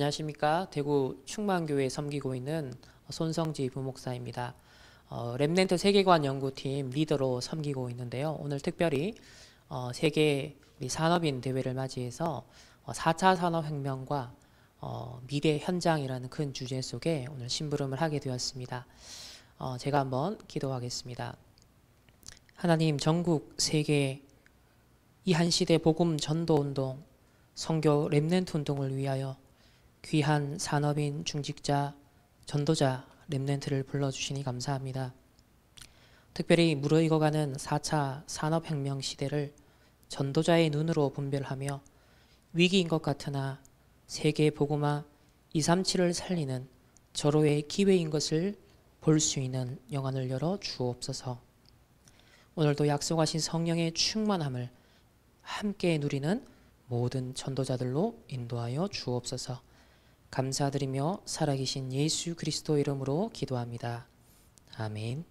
안녕하십니까. 대구 충만교회 섬기고 있는 손성지 부목사입니다. 렘넌트 세계관 연구팀 리더로 섬기고 있는데요. 오늘 특별히 세계 우리 산업인 대회를 맞이해서 4차 산업혁명과 미래 현장이라는 큰 주제 속에 오늘 심부름을 하게 되었습니다. 제가 한번 기도하겠습니다. 하나님, 전국 세계 이 한 시대 복음 전도 운동, 선교 렘넌트 운동을 위하여 귀한 산업인, 중직자, 전도자 렘넌트를 불러주시니 감사합니다. 특별히 무르익어가는 4차 산업혁명 시대를 전도자의 눈으로 분별하며 위기인 것 같으나 세계 복음화 237을 살리는 절호의 기회인 것을 볼 수 있는 영안을 열어 주옵소서. 오늘도 약속하신 성령의 충만함을 함께 누리는 모든 전도자들로 인도하여 주옵소서. 감사드리며 살아계신 예수 그리스도 이름으로 기도합니다. 아멘.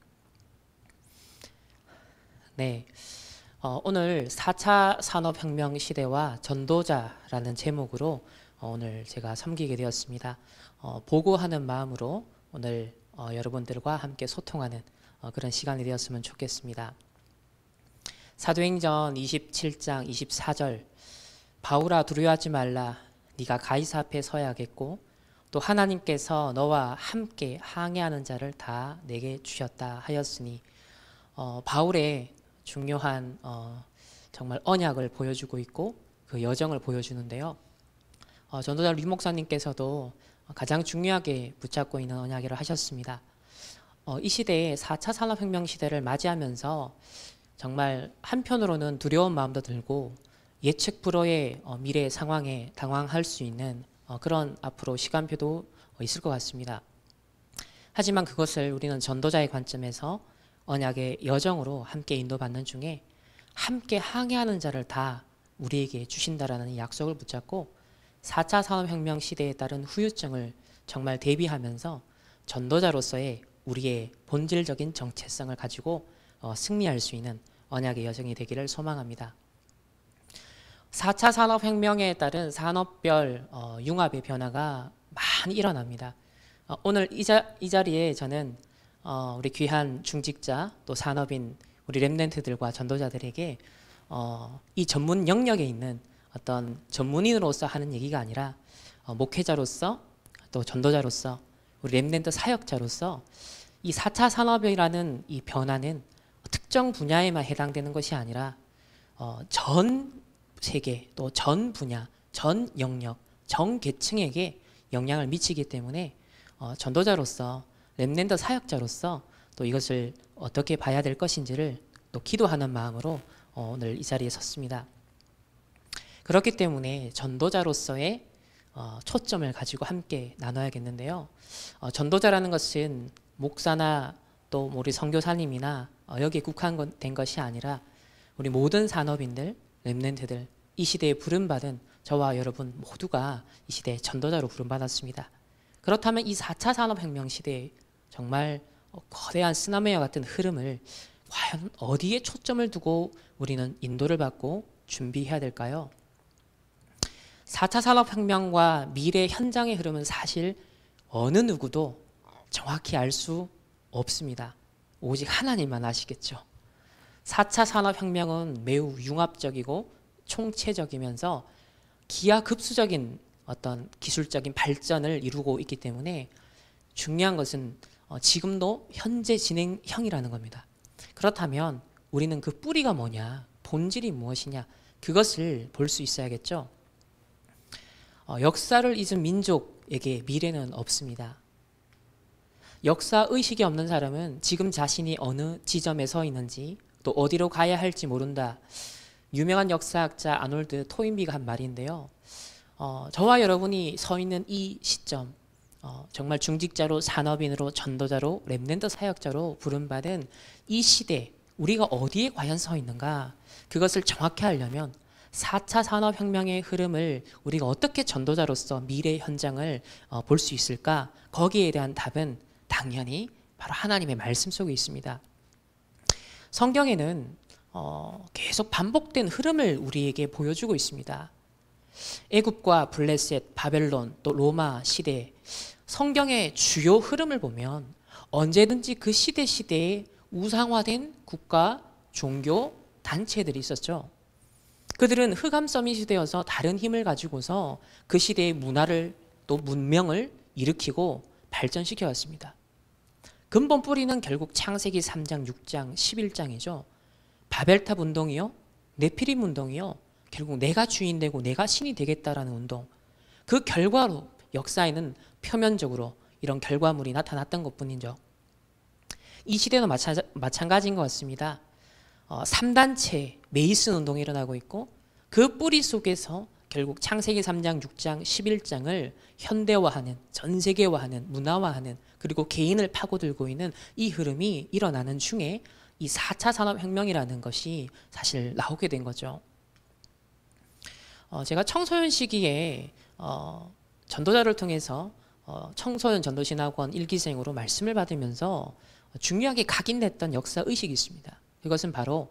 네, 오늘 4차 산업혁명 시대와 전도자라는 제목으로 오늘 제가 섬기게 되었습니다. 보고하는 마음으로 오늘 여러분들과 함께 소통하는 그런 시간이 되었으면 좋겠습니다. 사도행전 27장 24절, 바울아 두려워하지 말라. 네가 가이사 앞에 서야겠고 또 하나님께서 너와 함께 항해하는 자를 다 내게 주셨다 하였으니, 바울의 중요한 정말 언약을 보여주고 있고 그 여정을 보여주는데요. 전도자 류 목사님께서도 가장 중요하게 붙잡고 있는 언약을 하셨습니다. 이 시대에 4차 산업혁명 시대를 맞이하면서 정말 한편으로는 두려운 마음도 들고 예측 불허의 미래 상황에 당황할 수 있는 그런 앞으로 시간표도 있을 것 같습니다. 하지만 그것을 우리는 전도자의 관점에서 언약의 여정으로 함께 인도받는 중에 함께 항해하는 자를 다 우리에게 주신다라는 약속을 붙잡고 4차 산업혁명 시대에 따른 후유증을 정말 대비하면서 전도자로서의 우리의 본질적인 정체성을 가지고 승리할 수 있는 언약의 여정이 되기를 소망합니다. 4차 산업혁명에 따른 산업별 융합의 변화가 많이 일어납니다. 오늘 이 자리에 저는 우리 귀한 중직자 또 산업인 우리 렘넌트들과 전도자들에게 이 전문 영역에 있는 어떤 전문인으로서 하는 얘기가 아니라 목회자로서 또 전도자로서 우리 렘넌트 사역자로서 이 4차 산업이라는 이 변화는 특정 분야에만 해당되는 것이 아니라 전 세계 또 전 분야, 전 영역, 전 계층에게 영향을 미치기 때문에 전도자로서 렘넌트 사역자로서 또 이것을 어떻게 봐야 될 것인지를 또 기도하는 마음으로 오늘 이 자리에 섰습니다. 그렇기 때문에 전도자로서의 초점을 가지고 함께 나눠야겠는데요. 전도자라는 것은 목사나 또 우리 선교사님이나 여기에 국한된 것이 아니라 우리 모든 산업인들, 렘넌트들, 이 시대에 부름받은 저와 여러분 모두가 이 시대의 전도자로 부름받았습니다. 그렇다면 이 4차 산업혁명 시대에 정말 거대한 쓰나미와 같은 흐름을 과연 어디에 초점을 두고 우리는 인도를 받고 준비해야 될까요? 4차 산업혁명과 미래 현장의 흐름은 사실 어느 누구도 정확히 알 수 없습니다. 오직 하나님만 아시겠죠. 4차 산업혁명은 매우 융합적이고 총체적이면서 기하급수적인 어떤 기술적인 발전을 이루고 있기 때문에 중요한 것은 지금도 현재 진행형이라는 겁니다. 그렇다면 우리는 그 뿌리가 뭐냐, 본질이 무엇이냐, 그것을 볼 수 있어야겠죠. 역사를 잊은 민족에게 미래는 없습니다. 역사 의식이 없는 사람은 지금 자신이 어느 지점에 서 있는지 또 어디로 가야 할지 모른다. 유명한 역사학자 아놀드 토인비가 한 말인데요. 저와 여러분이 서 있는 이 시점, 정말 중직자로, 산업인으로, 전도자로, 렘넌트 사역자로 부름받은 이 시대, 우리가 어디에 과연 서 있는가, 그것을 정확히 하려면 4차 산업혁명의 흐름을 우리가 어떻게 전도자로서 미래 현장을 볼 수 있을까? 거기에 대한 답은 당연히 바로 하나님의 말씀 속에 있습니다. 성경에는 계속 반복된 흐름을 우리에게 보여주고 있습니다. 애굽과 블레셋, 바벨론, 또 로마 시대, 성경의 주요 흐름을 보면 언제든지 그 시대에 우상화된 국가, 종교, 단체들이 있었죠. 그들은 흑암 서밋이 되어서 다른 힘을 가지고서 그 시대의 문화를 또 문명을 일으키고 발전시켜 왔습니다. 근본 뿌리는 결국 창세기 3장, 6장, 11장이죠. 바벨탑 운동이요, 네피림 운동이요, 결국 내가 주인 되고 내가 신이 되겠다라는 운동. 그 결과로 역사에는 표면적으로 이런 결과물이 나타났던 것뿐이죠. 이 시대도 마찬가지인 것 같습니다. 3단체 메이슨 운동이 일어나고 있고 그 뿌리 속에서 결국 창세기 3장, 6장, 11장을 현대화하는, 전세계화하는, 문화화하는, 그리고 개인을 파고들고 있는 이 흐름이 일어나는 중에 이 4차 산업혁명이라는 것이 사실 나오게 된 거죠. 제가 청소년 시기에 전도자를 통해서 청소년 전도신학원 1기생으로 말씀을 받으면서 중요하게 각인됐던 역사의식이 있습니다. 그것은 바로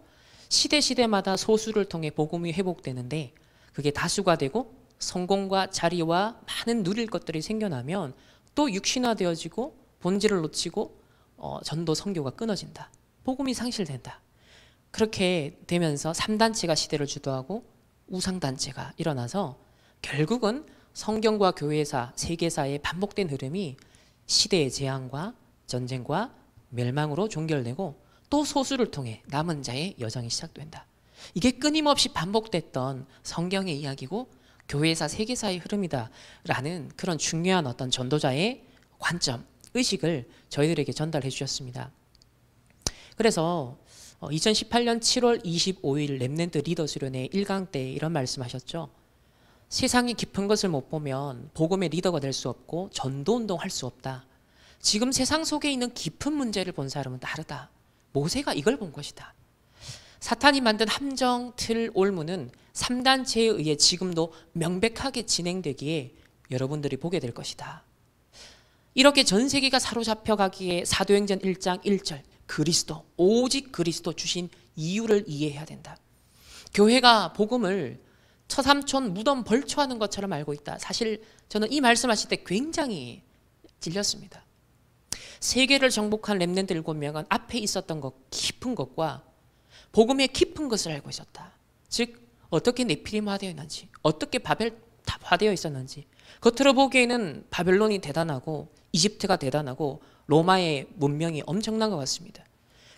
시대마다 소수를 통해 복음이 회복되는데 그게 다수가 되고 성공과 자리와 많은 누릴 것들이 생겨나면 또 육신화되어지고 본질을 놓치고 전도 선교가 끊어진다. 복음이 상실된다. 그렇게 되면서 3단체가 시대를 주도하고 우상단체가 일어나서 결국은 성경과 교회사, 세계사의 반복된 흐름이 시대의 재앙과 전쟁과 멸망으로 종결되고 또 소수를 통해 남은 자의 여정이 시작된다. 이게 끊임없이 반복됐던 성경의 이야기고 교회사, 세계사의 흐름이다라는 그런 중요한 어떤 전도자의 관점, 의식을 저희들에게 전달해 주셨습니다. 그래서 2018년 7월 25일 렘넌트 리더 수련회 1강 때 이런 말씀하셨죠. 세상이 깊은 것을 못 보면 복음의 리더가 될 수 없고 전도운동 할 수 없다. 지금 세상 속에 있는 깊은 문제를 본 사람은 다르다. 모세가 이걸 본 것이다. 사탄이 만든 함정, 틀, 올무는 3단체에 의해 지금도 명백하게 진행되기에 여러분들이 보게 될 것이다. 이렇게 전 세계가 사로잡혀 가기에 사도행전 1장 1절 그리스도, 오직 그리스도 주신 이유를 이해해야 된다. 교회가 복음을 처삼촌 무덤 벌초하는 것처럼 알고 있다. 사실 저는 이 말씀하실 때 굉장히 찔렸습니다. 세계를 정복한 렘넌트 7명은 앞에 있었던 것, 깊은 것과 복음의 깊은 것을 알고 있었다. 즉 어떻게 네피림화되어 있는지, 어떻게 바벨탑화되어 있었는지. 겉으로 보기에는 바벨론이 대단하고 이집트가 대단하고 로마의 문명이 엄청난 것 같습니다.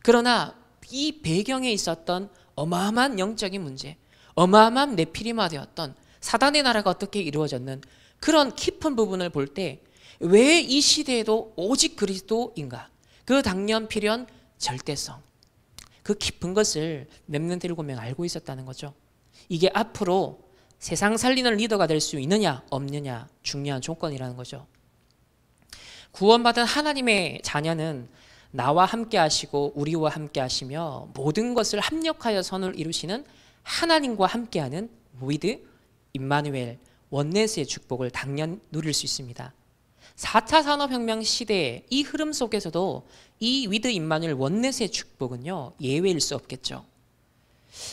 그러나 이 배경에 있었던 어마어마한 영적인 문제, 어마어마한 네피림화되었던 사단의 나라가 어떻게 이루어졌는 그런 깊은 부분을 볼 때 왜 이 시대에도 오직 그리스도인가? 그 당연 필연 절대성, 그 깊은 것을 렘넌트 7명 알고 있었다는 거죠. 이게 앞으로 세상 살리는 리더가 될 수 있느냐 없느냐 중요한 조건이라는 거죠. 구원받은 하나님의 자녀는 나와 함께 하시고 우리와 함께 하시며 모든 것을 합력하여 선을 이루시는 하나님과 함께하는 with 임마누엘 원네스의 축복을 당연 누릴 수 있습니다. 4차 산업혁명 시대의 이 흐름 속에서도 이 with 임마누엘 원네스의 축복은요 예외일 수 없겠죠.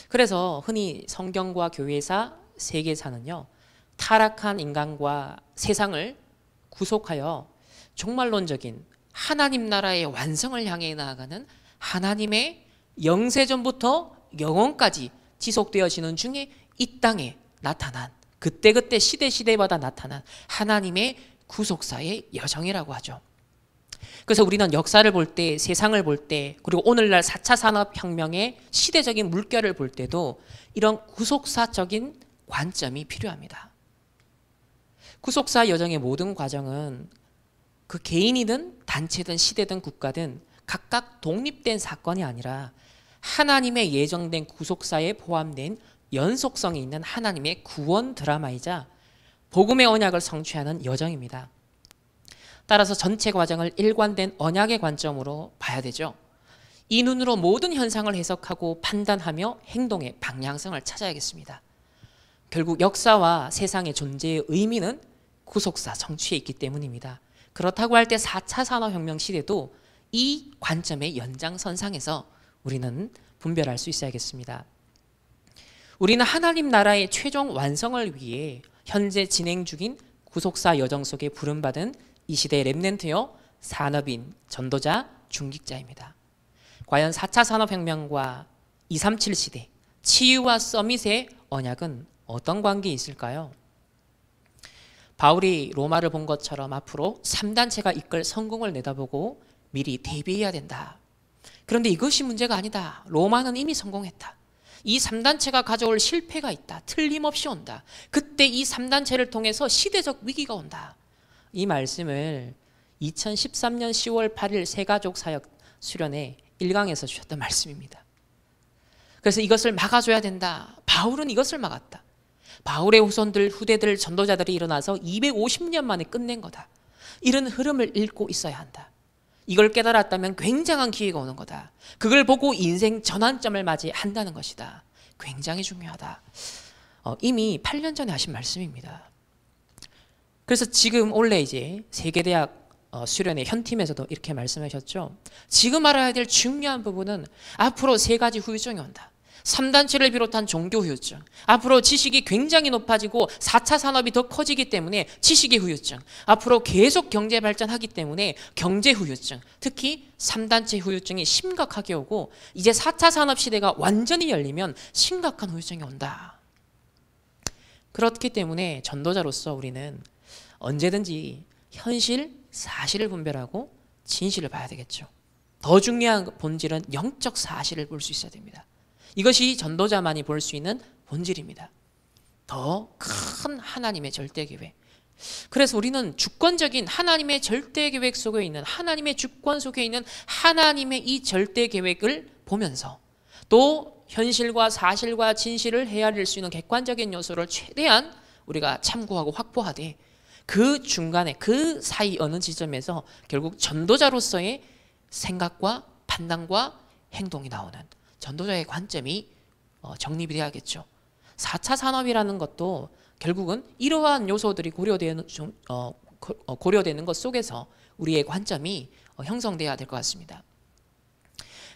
그래서 흔히 성경과 교회사, 세계사는요 타락한 인간과 세상을 구속하여 종말론적인 하나님 나라의 완성을 향해 나아가는 하나님의 영세전부터 영원까지 지속되어지는 중에 이 땅에 나타난 그때그때 시대마다 나타난 하나님의 구속사의 여정이라고 하죠. 그래서 우리는 역사를 볼 때, 세상을 볼 때, 그리고 오늘날 4차 산업혁명의 시대적인 물결을 볼 때도 이런 구속사적인 관점이 필요합니다. 구속사 여정의 모든 과정은 그 개인이든 단체든 시대든 국가든 각각 독립된 사건이 아니라 하나님의 예정된 구속사에 포함된 연속성이 있는 하나님의 구원 드라마이자 복음의 언약을 성취하는 여정입니다. 따라서 전체 과정을 일관된 언약의 관점으로 봐야 되죠. 이 눈으로 모든 현상을 해석하고 판단하며 행동의 방향성을 찾아야겠습니다. 결국 역사와 세상의 존재의 의미는 구속사 성취에 있기 때문입니다. 그렇다고 할 때 4차 산업혁명 시대도 이 관점의 연장선상에서 우리는 분별할 수 있어야겠습니다. 우리는 하나님 나라의 최종 완성을 위해 현재 진행 중인 구속사 여정 속에 부름받은 이 시대의 렘넌트요, 산업인, 전도자, 중직자입니다. 과연 4차 산업혁명과 237 시대, 치유와 서밋의 언약은 어떤 관계에 있을까요? 바울이 로마를 본 것처럼 앞으로 3단체가 이끌 성공을 내다보고 미리 대비해야 된다. 그런데 이것이 문제가 아니다. 로마는 이미 성공했다. 이 3단체가 가져올 실패가 있다. 틀림없이 온다. 그때 이 3단체를 통해서 시대적 위기가 온다. 이 말씀을 2013년 10월 8일 새가족 사역 수련회 1강에서 주셨던 말씀입니다. 그래서 이것을 막아줘야 된다. 바울은 이것을 막았다. 바울의 후손들, 후대들, 전도자들이 일어나서 250년 만에 끝낸 거다. 이런 흐름을 읽고 있어야 한다. 이걸 깨달았다면 굉장한 기회가 오는 거다. 그걸 보고 인생 전환점을 맞이한다는 것이다. 굉장히 중요하다. 이미 8년 전에 하신 말씀입니다. 그래서 지금 원래 이제 세계대학 수련회 현팀에서도 이렇게 말씀하셨죠. 지금 알아야 될 중요한 부분은 앞으로 3가지 후유증이 온다. 3단체를 비롯한 종교 후유증, 앞으로 지식이 굉장히 높아지고 4차 산업이 더 커지기 때문에 지식의 후유증, 앞으로 계속 경제 발전하기 때문에 경제 후유증, 특히 3단체 후유증이 심각하게 오고 이제 4차 산업 시대가 완전히 열리면 심각한 후유증이 온다. 그렇기 때문에 전도자로서 우리는 언제든지 현실, 사실을 분별하고 진실을 봐야 되겠죠. 더 중요한 본질은 영적 사실을 볼 수 있어야 됩니다. 이것이 전도자만이 볼 수 있는 본질입니다. 더 큰 하나님의 절대 계획. 그래서 우리는 주권적인 하나님의 절대 계획 속에 있는, 하나님의 주권 속에 있는 하나님의 이 절대 계획을 보면서 또 현실과 사실과 진실을 헤아릴 수 있는 객관적인 요소를 최대한 우리가 참고하고 확보하되 그 중간에, 그 사이 어느 지점에서 결국 전도자로서의 생각과 판단과 행동이 나오는 전도자의 관점이 정립이 돼야겠죠. 4차 산업이라는 것도 결국은 이러한 요소들이 고려되는 것 속에서 우리의 관점이 형성돼야 될 것 같습니다.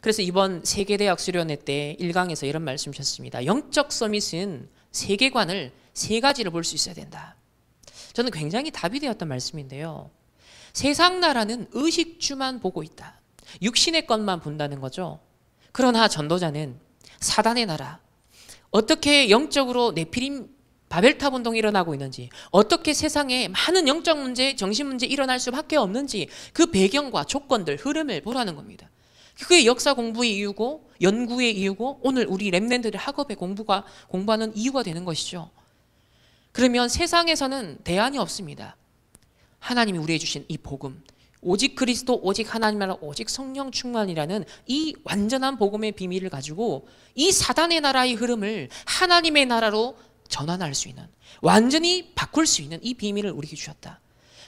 그래서 이번 세계대학 수련회 때 1강에서 이런 말씀 주셨습니다. 영적 서밋은 세계관을 3가지를 볼 수 있어야 된다. 저는 굉장히 답이 되었던 말씀인데요. 세상 나라는 의식주만 보고 있다. 육신의 것만 본다는 거죠. 그러나 전도자는 사단의 나라, 어떻게 영적으로 네피림 바벨탑 운동이 일어나고 있는지, 어떻게 세상에 많은 영적 문제, 정신 문제 일어날 수밖에 없는지 그 배경과 조건들, 흐름을 보라는 겁니다. 그게 역사 공부의 이유고 연구의 이유고 오늘 우리 렘넌트들 학업에 공부하는 이유가 되는 것이죠. 그러면 세상에서는 대안이 없습니다. 하나님이 우리에게 주신 이 복음, 오직 그리스도, 오직 하나님 나라, 오직 성령 충만이라는 이 완전한 복음의 비밀을 가지고 이 사단의 나라의 흐름을 하나님의 나라로 전환할 수 있는, 완전히 바꿀 수 있는 이 비밀을 우리에게 주셨다.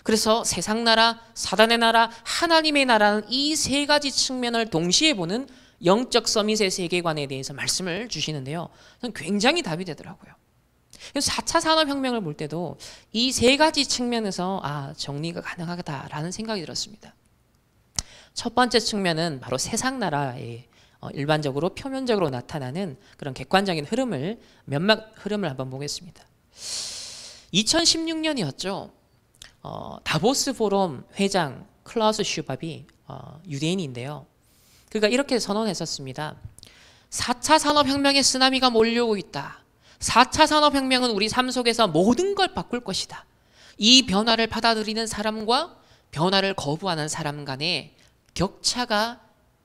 그래서 세상 나라, 사단의 나라, 하나님의 나라는 이 3가지 측면을 동시에 보는 영적 서밋의 세계관에 대해서 말씀을 주시는데요. 저는 굉장히 답이 되더라고요. 그래서 4차 산업혁명을 볼 때도 이 3가지 측면에서 정리가 가능하다라는 생각이 들었습니다. 첫 번째 측면은 바로 세상 나라에 일반적으로 표면적으로 나타나는 그런 객관적인 흐름을 한번 보겠습니다. 2016년이었죠. 다보스 포럼 회장 클라우스 슈밥이 유대인인데요. 그가 이렇게 선언했었습니다. 4차 산업혁명의 쓰나미가 몰려오고 있다. 4차 산업혁명은 우리 삶 속에서 모든 걸 바꿀 것이다. 이 변화를 받아들이는 사람과 변화를 거부하는 사람 간의 격차가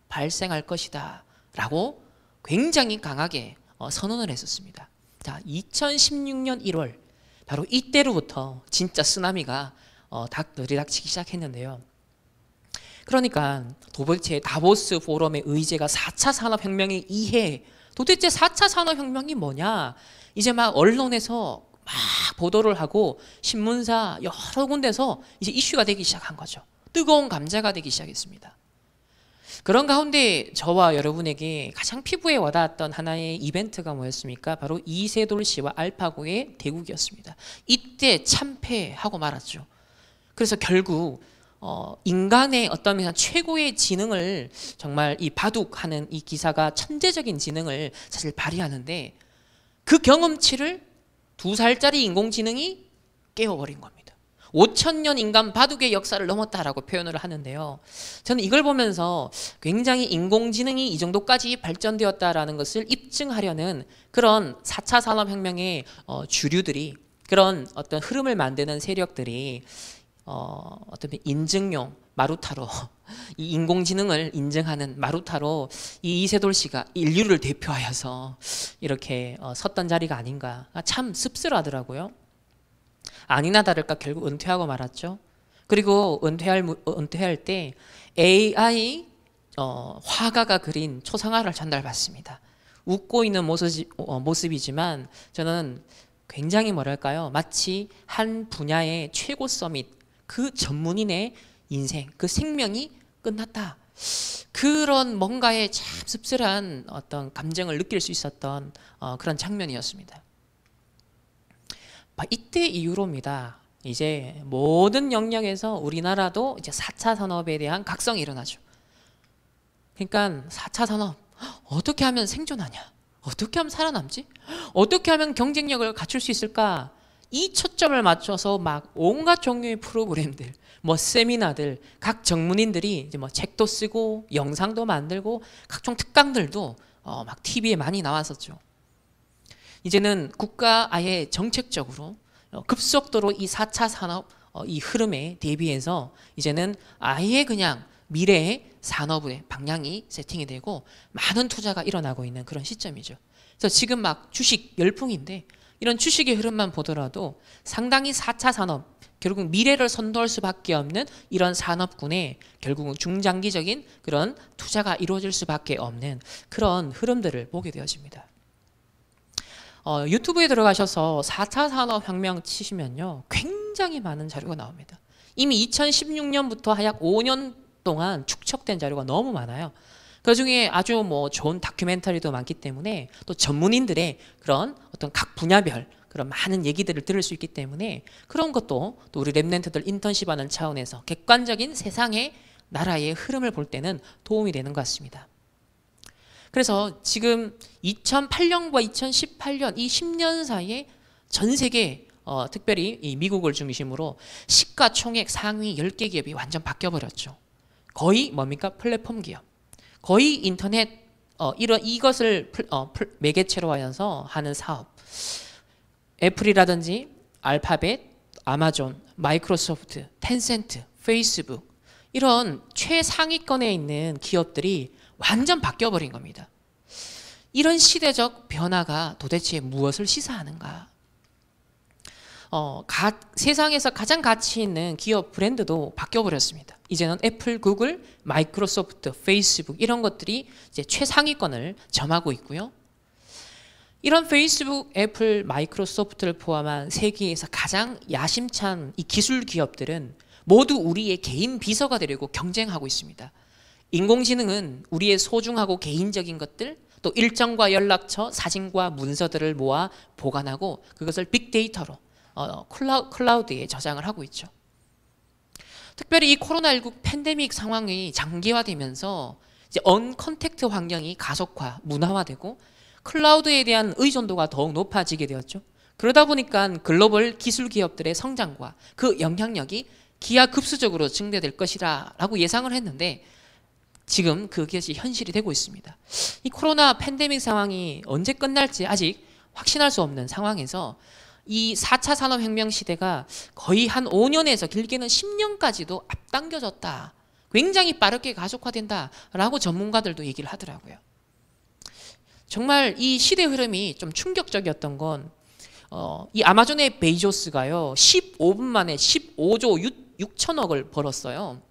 발생할 것이다 라고 굉장히 강하게 선언을 했었습니다. 자, 2016년 1월 바로 이때로부터 진짜 쓰나미가 들이닥치기 시작했는데요. 그러니까 도대체 다보스 포럼의 의제가 4차 산업혁명의 이해, 도대체 4차 산업혁명이 뭐냐, 이제 막 언론에서 막 보도를 하고 신문사 여러 군데서 이제 이슈가 되기 시작한 거죠. 뜨거운 감자가 되기 시작했습니다. 그런 가운데 저와 여러분에게 가장 피부에 와닿았던 하나의 이벤트가 뭐였습니까? 바로 이세돌 씨와 알파고의 대국이었습니다. 이때 참패하고 말았죠. 그래서 결국 인간의 어떤 최고의 지능을, 정말 이 바둑하는 이 기사가 천재적인 지능을 사실 발휘하는데 그 경험치를 2살짜리 인공지능이 깨워버린 겁니다. 5,000년 인간 바둑의 역사를 넘었다라고 표현을 하는데요. 저는 이걸 보면서 굉장히 인공지능이 이 정도까지 발전되었다라는 것을 입증하려는 그런 4차 산업혁명의 주류들이, 그런 어떤 흐름을 만드는 세력들이 어떤 인증용 마루타로 이 인공지능을 인증하는 마루타로 이 이세돌 씨가 인류를 대표하여서 이렇게 섰던 자리가 아닌가. 참 씁쓸하더라고요. 아니나 다를까 결국 은퇴하고 말았죠. 그리고 은퇴할 때 AI 화가가 그린 초상화를 전달받습니다. 웃고 있는 모습이지만 저는 굉장히 뭐랄까요, 마치 한 분야의 최고 서밋, 그 전문인의 인생, 그 생명이 끝났다. 그런 뭔가의 참 씁쓸한 어떤 감정을 느낄 수 있었던 그런 장면이었습니다. 이때 이후로입니다. 이제 모든 영역에서 우리나라도 이제 4차 산업에 대한 각성이 일어나죠. 그러니까 4차 산업 어떻게 하면 생존하냐? 어떻게 하면 살아남지? 어떻게 하면 경쟁력을 갖출 수 있을까? 이 초점을 맞춰서 막 온갖 종류의 프로그램들, 뭐 세미나들, 각 전문인들이 이제 뭐 책도 쓰고 영상도 만들고 각종 특강들도 막 TV에 많이 나왔었죠. 이제는 국가 아예 정책적으로 급속도로 이 4차 산업 이 흐름에 대비해서 이제는 아예 그냥 미래의 산업의 방향이 세팅이 되고 많은 투자가 일어나고 있는 그런 시점이죠. 그래서 지금 막 주식 열풍인데 이런 주식의 흐름만 보더라도 상당히 4차 산업, 결국 미래를 선도할 수밖에 없는 이런 산업군에 결국은 중장기적인 그런 투자가 이루어질 수밖에 없는 그런 흐름들을 보게 되어집니다. 유튜브에 들어가셔서 4차 산업혁명 치시면요, 굉장히 많은 자료가 나옵니다. 이미 2016년부터 약 5년 동안 축적된 자료가 너무 많아요. 그 중에 아주 뭐 좋은 다큐멘터리도 많기 때문에 또 전문인들의 그런 어떤 각 분야별 그런 많은 얘기들을 들을 수 있기 때문에 그런 것도 또 우리 랩런트들 인턴십하는 차원에서 객관적인 세상의 나라의 흐름을 볼 때는 도움이 되는 것 같습니다. 그래서 지금 2008년과 2018년 이 10년 사이에 전 세계 특별히 이 미국을 중심으로 시가총액 상위 10개 기업이 완전 바뀌어버렸죠. 거의 뭡니까? 플랫폼 기업. 거의 인터넷 이것을 매개체로 하여서 하는 사업. 애플이라든지 알파벳, 아마존, 마이크로소프트, 텐센트, 페이스북 이런 최상위권에 있는 기업들이 완전 바뀌어버린 겁니다. 이런 시대적 변화가 도대체 무엇을 시사하는가? 세상에서 가장 가치 있는 기업 브랜드도 바뀌어버렸습니다. 이제는 애플, 구글, 마이크로소프트, 페이스북 이런 것들이 이제 최상위권을 점하고 있고요. 이런 페이스북, 애플, 마이크로소프트를 포함한 세계에서 가장 야심찬 이 기술 기업들은 모두 우리의 개인 비서가 되려고 경쟁하고 있습니다. 인공지능은 우리의 소중하고 개인적인 것들, 또 일정과 연락처, 사진과 문서들을 모아 보관하고 그것을 빅데이터로 클라우드에 저장을 하고 있죠. 특별히 이 코로나19 팬데믹 상황이 장기화되면서 이제 언컨택트 환경이 가속화, 문화화되고 클라우드에 대한 의존도가 더욱 높아지게 되었죠. 그러다 보니까 글로벌 기술 기업들의 성장과 그 영향력이 기하급수적으로 증대될 것이라 라고 예상을 했는데 지금 그것이 현실이 되고 있습니다. 이 코로나 팬데믹 상황이 언제 끝날지 아직 확신할 수 없는 상황에서 이 4차 산업혁명 시대가 거의 한 5년에서 길게는 10년까지도 앞당겨졌다. 굉장히 빠르게 가속화된다라고 전문가들도 얘기를 하더라고요. 정말 이 시대 흐름이 좀 충격적이었던 건 이 아마존의 베이조스가요 15분 만에 15조 6천억을 벌었어요.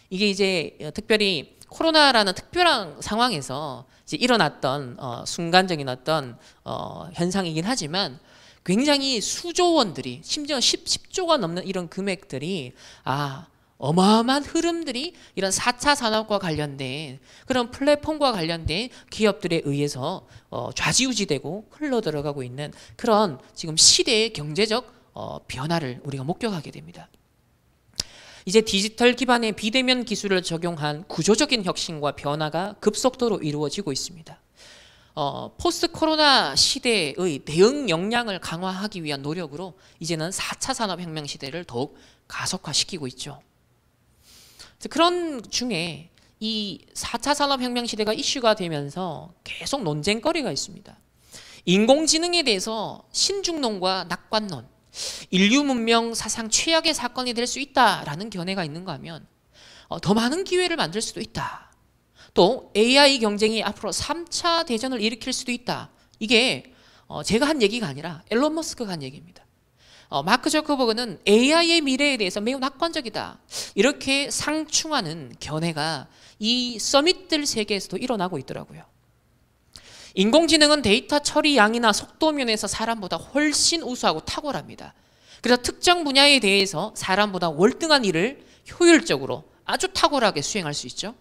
이게 이제 특별히 코로나라는 특별한 상황에서 이제 일어났던 순간적인 어떤 현상이긴 하지만 굉장히 수조 원들이 심지어 10조가 넘는 이런 금액들이 어마어마한 흐름들이 이런 4차 산업과 관련된 그런 플랫폼과 관련된 기업들에 의해서 좌지우지되고 흘러들어가고 있는 그런 지금 시대의 경제적 변화를 우리가 목격하게 됩니다. 이제 디지털 기반의 비대면 기술을 적용한 구조적인 혁신과 변화가 급속도로 이루어지고 있습니다. 포스트 코로나 시대의 대응 역량을 강화하기 위한 노력으로 이제는 4차 산업혁명 시대를 더욱 가속화시키고 있죠. 그런 중에 이 4차 산업혁명 시대가 이슈가 되면서 계속 논쟁거리가 있습니다. 인공지능에 대해서 신중론과 낙관론, 인류 문명 사상 최악의 사건이 될 수 있다라는 견해가 있는가 하면 더 많은 기회를 만들 수도 있다. 또 AI 경쟁이 앞으로 3차 대전을 일으킬 수도 있다. 이게 제가 한 얘기가 아니라 앨런 머스크가 한 얘기입니다. 마크 저커버그는 AI의 미래에 대해서 매우 낙관적이다. 이렇게 상충하는 견해가 이 서밋들 세계에서도 일어나고 있더라고요. 인공지능은 데이터 처리 양이나 속도 면에서 사람보다 훨씬 우수하고 탁월합니다. 그래서 특정 분야에 대해서 사람보다 월등한 일을 효율적으로 아주 탁월하게 수행할 수 있죠.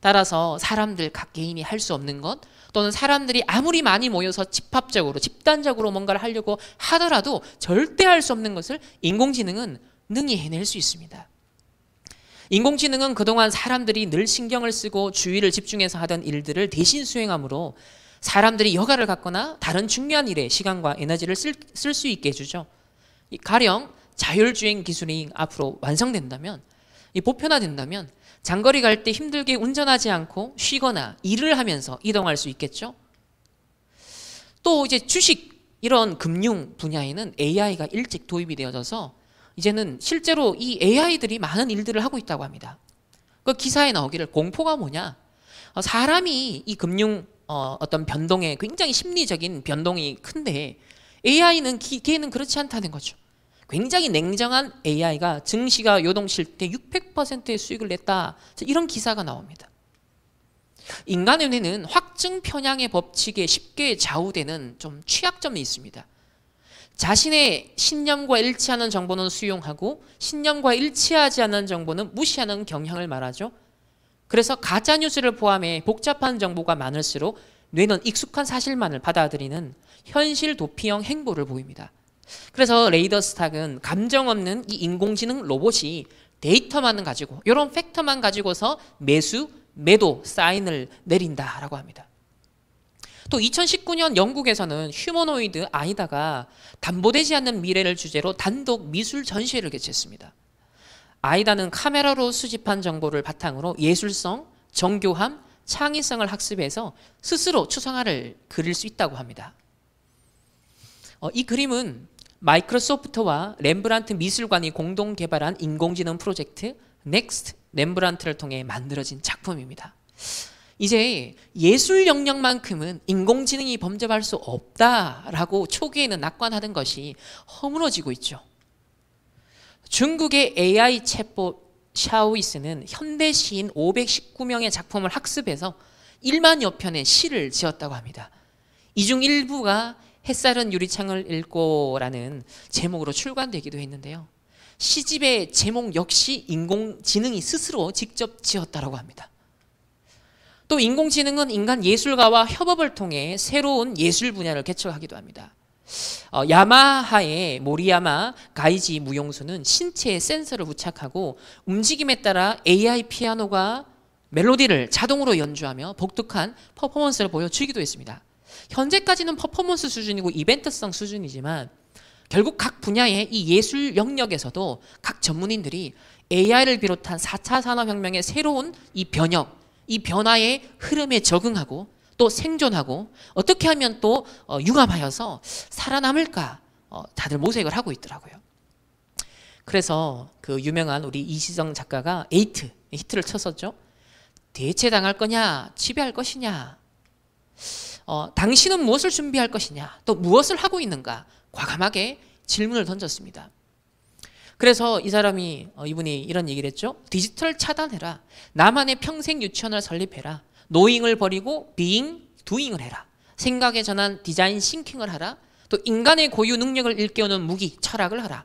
따라서 사람들 각 개인이 할 수 없는 것, 또는 사람들이 아무리 많이 모여서 집합적으로 집단적으로 뭔가를 하려고 하더라도 절대 할 수 없는 것을 인공지능은 능히 해낼 수 있습니다. 인공지능은 그동안 사람들이 늘 신경을 쓰고 주의를 집중해서 하던 일들을 대신 수행하므로 사람들이 여가를 갖거나 다른 중요한 일에 시간과 에너지를 쓸 수 있게 해주죠. 가령 자율주행 기술이 앞으로 완성된다면, 보편화된다면 장거리 갈 때 힘들게 운전하지 않고 쉬거나 일을 하면서 이동할 수 있겠죠. 또 이제 주식 이런 금융 분야에는 AI가 일찍 도입이 되어져서 이제는 실제로 이 AI들이 많은 일들을 하고 있다고 합니다. 그 기사에 나오기를 공포가 뭐냐? 사람이 이 금융 어떤 변동에 굉장히 심리적인 변동이 큰데 AI는 걔는 그렇지 않다는 거죠. 굉장히 냉정한 AI가 증시가 요동칠 때 600%의 수익을 냈다. 이런 기사가 나옵니다. 인간의 뇌는 확증 편향의 법칙에 쉽게 좌우되는 좀 취약점이 있습니다. 자신의 신념과 일치하는 정보는 수용하고 신념과 일치하지 않는 정보는 무시하는 경향을 말하죠. 그래서 가짜뉴스를 포함해 복잡한 정보가 많을수록 뇌는 익숙한 사실만을 받아들이는 현실 도피형 행보를 보입니다. 그래서 레이더 스탁은 감정 없는 이 인공지능 로봇이 데이터만 가지고 이런 팩터만 가지고서 매수, 매도 사인을 내린다라고 합니다. 또 2019년 영국에서는 휴머노이드 아이다가 담보되지 않는 미래를 주제로 단독 미술 전시회를 개최했습니다. 아이다는 카메라로 수집한 정보를 바탕으로 예술성, 정교함, 창의성을 학습해서 스스로 추상화를 그릴 수 있다고 합니다. 이 그림은 마이크로소프트와 렘브란트 미술관이 공동 개발한 인공지능 프로젝트 넥스트 렘브란트를 통해 만들어진 작품입니다. 이제 예술 영역만큼은 인공지능이 범접할 수 없다라고 초기에는 낙관하던 것이 허물어지고 있죠. 중국의 AI 챗봇 샤오이스는 현대 시인 519명의 작품을 학습해서 1만여 편의 시를 지었다고 합니다. 이 중 일부가 햇살은 유리창을 읽고라는 제목으로 출간되기도 했는데요. 시집의 제목 역시 인공지능이 스스로 직접 지었다고 합니다. 또 인공지능은 인간 예술가와 협업을 통해 새로운 예술 분야를 개척하기도 합니다. 야마하의 모리야마 가이지 무용수는 신체에 센서를 부착하고 움직임에 따라 AI 피아노가 멜로디를 자동으로 연주하며 독특한 퍼포먼스를 보여주기도 했습니다. 현재까지는 퍼포먼스 수준이고 이벤트성 수준이지만 결국 각 분야의 이 예술 영역에서도 각 전문인들이 AI를 비롯한 4차 산업혁명의 새로운 이 변혁, 이 변화의 흐름에 적응하고 또 생존하고 어떻게 하면 또 융합하여서 살아남을까 다들 모색을 하고 있더라고요. 그래서 그 유명한 우리 이시정 작가가 에이트 히트를 쳤었죠. 대체당할 거냐 지배할 것이냐, 당신은 무엇을 준비할 것이냐, 또 무엇을 하고 있는가, 과감하게 질문을 던졌습니다. 그래서 이 사람이 이분이 이런 얘기를 했죠. 디지털 차단해라. 나만의 평생 유치원을 설립해라. 노잉을 버리고 비잉, 두잉을 해라. 생각의 전환, 디자인 싱킹을 하라. 또 인간의 고유 능력을 일깨우는 무기, 철학을 하라.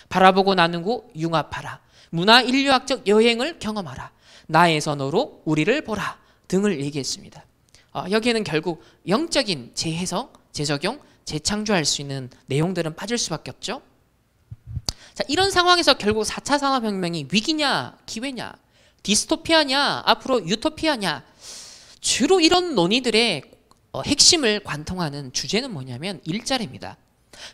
바라보고 나누고 융합하라. 문화 인류학적 여행을 경험하라. 나에서 너로 우리를 보라 등을 얘기했습니다. 여기에는 결국 영적인 재해석, 재적용, 재창조할 수 있는 내용들은 빠질 수밖에 없죠. 자, 이런 상황에서 결국 4차 산업혁명이 위기냐 기회냐, 디스토피아냐 앞으로 유토피아냐, 주로 이런 논의들의 핵심을 관통하는 주제는 뭐냐면 일자리입니다.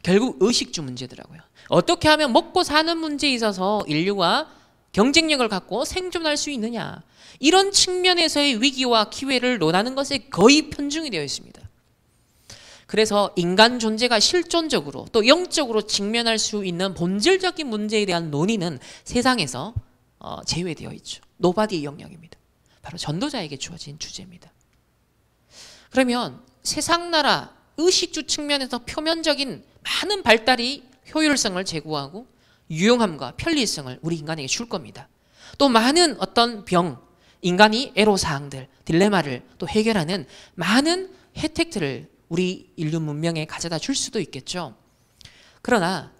결국 의식주 문제더라고요. 어떻게 하면 먹고 사는 문제에 있어서 인류가 경쟁력을 갖고 생존할 수 있느냐, 이런 측면에서의 위기와 기회를 논하는 것에 거의 편중이 되어 있습니다. 그래서 인간 존재가 실존적으로 또 영적으로 직면할 수 있는 본질적인 문제에 대한 논의는 세상에서 제외되어 있죠. 노바디의 영역입니다. 바로 전도자에게 주어진 주제입니다. 그러면 세상 나라 의식주 측면에서 표면적인 많은 발달이 효율성을 제고하고 유용함과 편리성을 우리 인간에게 줄 겁니다. 또 많은 어떤 병, 인간이 애로사항들, 딜레마를 또 해결하는 많은 혜택들을 우리 인류 문명에 가져다 줄 수도 있겠죠. 그러나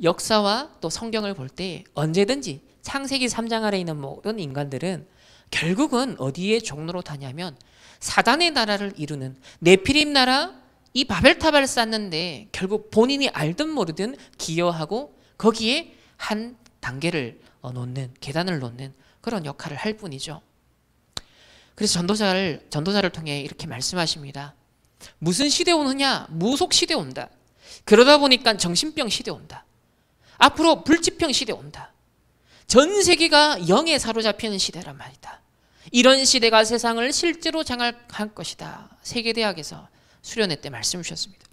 역사와 또 성경을 볼 때 언제든지 창세기 3장 아래 있는 모든 인간들은 결국은 어디에 종로로 타냐면 사단의 나라를 이루는 네피림 나라, 이 바벨탑을 쌓는데 결국 본인이 알든 모르든 기여하고 거기에 한 단계를 놓는, 계단을 놓는 그런 역할을 할 뿐이죠. 그래서 전도자를 통해 이렇게 말씀하십니다. 무슨 시대 오느냐? 무속 시대 온다. 그러다 보니까 정신병 시대 온다. 앞으로 불치병 시대 온다. 전 세계가 영에 사로잡히는 시대란 말이다. 이런 시대가 세상을 실제로 장악할 것이다. 세계대학에서 수련회 때 말씀 주셨습니다.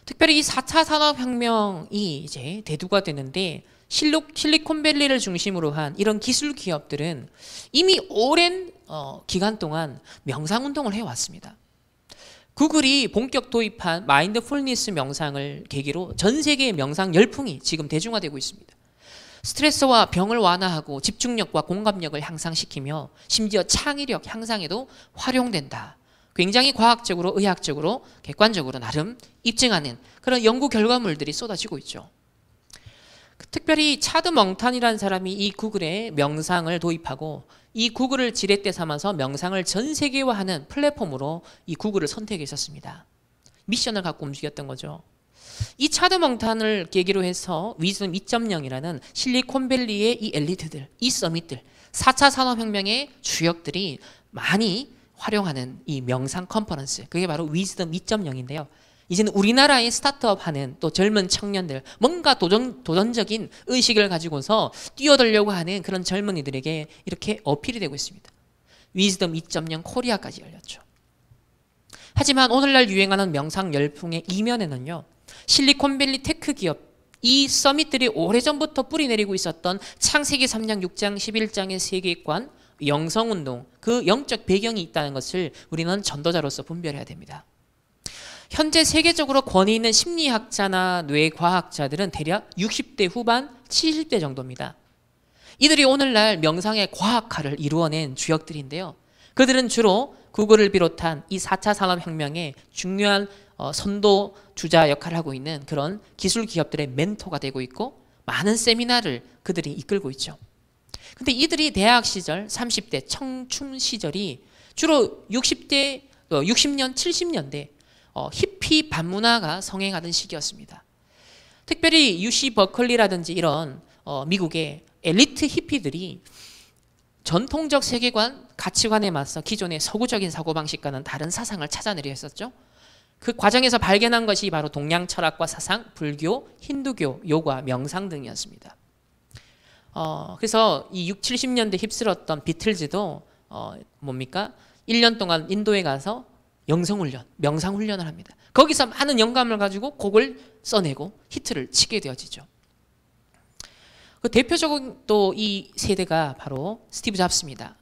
특별히 이 4차 산업혁명이 이제 대두가 되는데 실리콘밸리를 중심으로 한 이런 기술 기업들은 이미 오랜 기간 동안 명상운동을 해왔습니다. 구글이 본격 도입한 마인드풀니스 명상을 계기로 전 세계의 명상 열풍이 지금 대중화되고 있습니다. 스트레스와 병을 완화하고 집중력과 공감력을 향상시키며 심지어 창의력 향상에도 활용된다. 굉장히 과학적으로, 의학적으로, 객관적으로 나름 입증하는 그런 연구 결과물들이 쏟아지고 있죠. 특별히 차드 멍탄이라는 사람이 이 구글에 명상을 도입하고 이 구글을 지렛대 삼아서 명상을 전 세계화하는 플랫폼으로 이 구글을 선택했었습니다. 미션을 갖고 움직였던 거죠. 이 차드 멍탄을 계기로 해서 위즈덤 2.0이라는 실리콘밸리의 이 엘리트들, 이 서밋들, 4차 산업혁명의 주역들이 많이 활용하는 이 명상 컨퍼런스, 그게 바로 위즈덤 2.0인데요. 이제는 우리나라의 스타트업 하는 또 젊은 청년들, 뭔가 도전적인 의식을 가지고서 뛰어들려고 하는 그런 젊은이들에게 이렇게 어필이 되고 있습니다. 위즈덤 2.0 코리아까지 열렸죠. 하지만 오늘날 유행하는 명상 열풍의 이면에는요, 실리콘밸리 테크 기업, 이 서밋들이 오래전부터 뿌리내리고 있었던 창세기 3장, 6장, 11장의 세계관, 영성운동, 그 영적 배경이 있다는 것을 우리는 전도자로서 분별해야 됩니다. 현재 세계적으로 권위 있는 심리학자나 뇌과학자들은 대략 60대 후반, 70대 정도입니다. 이들이 오늘날 명상의 과학화를 이루어낸 주역들인데요. 그들은 주로 구글을 비롯한 이 4차 산업혁명의 중요한 선도 주자 역할을 하고 있는 그런 기술 기업들의 멘토가 되고 있고 많은 세미나를 그들이 이끌고 있죠. 근데 이들이 대학 시절, 30대 청춘 시절이 주로 60년, 70년대 히피 반문화가 성행하던 시기였습니다. 특별히 UC 버클리라든지 이런 미국의 엘리트 히피들이 전통적 세계관, 가치관에 맞서 기존의 서구적인 사고방식과는 다른 사상을 찾아내려 했었죠. 그 과정에서 발견한 것이 바로 동양 철학과 사상, 불교, 힌두교, 요가, 명상 등이었습니다. 그래서 이 60, 70년대 휩쓸었던 비틀즈도 뭡니까? 1년 동안 인도에 가서 영성훈련, 명상훈련을 합니다. 거기서 많은 영감을 가지고 곡을 써내고 히트를 치게 되어지죠. 그 대표적인 또 이 세대가 바로 스티브 잡스입니다.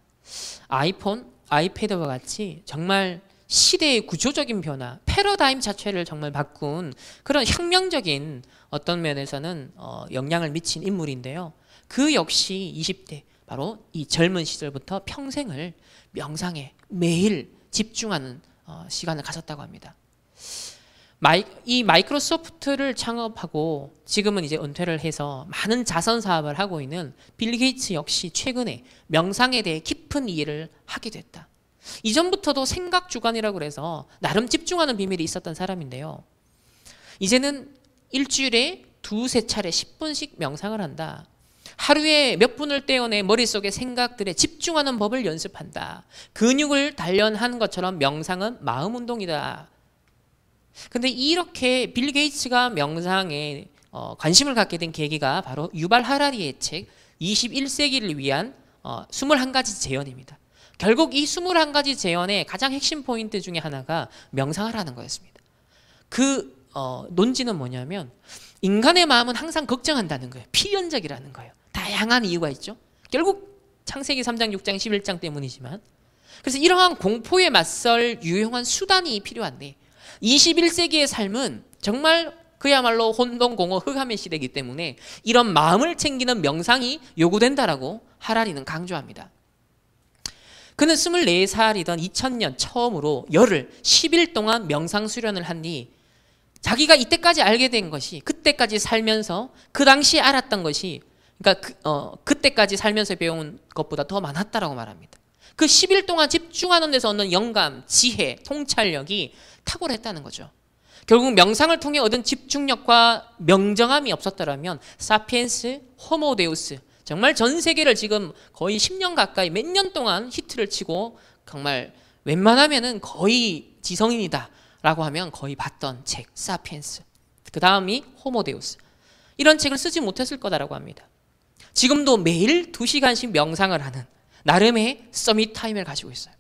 아이폰, 아이패드와 같이 정말 시대의 구조적인 변화, 패러다임 자체를 정말 바꾼 그런 혁명적인 어떤 면에서는 영향을 미친 인물인데요. 그 역시 20대, 바로 이 젊은 시절부터 평생을 명상에 매일 집중하는 시간을 가졌다고 합니다. 이 마이크로소프트를 창업하고 지금은 이제 은퇴를 해서 많은 자선 사업을 하고 있는 빌 게이츠 역시 최근에 명상에 대해 깊은 이해를 하게 됐다. 이전부터도 생각 주관이라고 그래서 나름 집중하는 비밀이 있었던 사람인데요. 이제는 일주일에 두세 차례 10분씩 명상을 한다. 하루에 몇 분을 떼어내 머릿속의 생각들에 집중하는 법을 연습한다. 근육을 단련하는 것처럼 명상은 마음 운동이다. 근데 이렇게 빌 게이츠가 명상에 관심을 갖게 된 계기가 바로 유발 하라리의 책 21세기를 위한 21가지 제언입니다. 결국 이 21가지 제언의 가장 핵심 포인트 중에 하나가 명상을 하는 거였습니다. 그 논지는 뭐냐면 인간의 마음은 항상 걱정한다는 거예요. 필연적이라는 거예요. 다양한 이유가 있죠. 결국 창세기 3장, 6장, 11장 때문이지만, 그래서 이러한 공포에 맞설 유용한 수단이 필요한데 21세기의 삶은 정말 그야말로 혼돈공허 흑암의 시대이기 때문에 이런 마음을 챙기는 명상이 요구된다라고 하라리는 강조합니다. 그는 24살이던 2000년 처음으로 열흘 10일 동안 명상 수련을 한 뒤 자기가 이때까지 알게 된 것이, 그때까지 살면서 그 당시 알았던 것이, 그러니까 그때까지 살면서 배운 것보다 더 많았다라고 말합니다. 그 10일 동안 집중하는 데서 얻는 영감, 지혜, 통찰력이 탁월했다는 거죠. 결국 명상을 통해 얻은 집중력과 명정함이 없었더라면 사피엔스, 호모데우스, 정말 전 세계를 지금 거의 10년 가까이 몇 년 동안 히트를 치고 정말 웬만하면은 거의 지성인이다 라고 하면 거의 봤던 책 사피엔스, 그 다음이 호모데우스, 이런 책을 쓰지 못했을 거다라고 합니다. 지금도 매일 2시간씩 명상을 하는 나름의 서밋 타임을 가지고 있어요.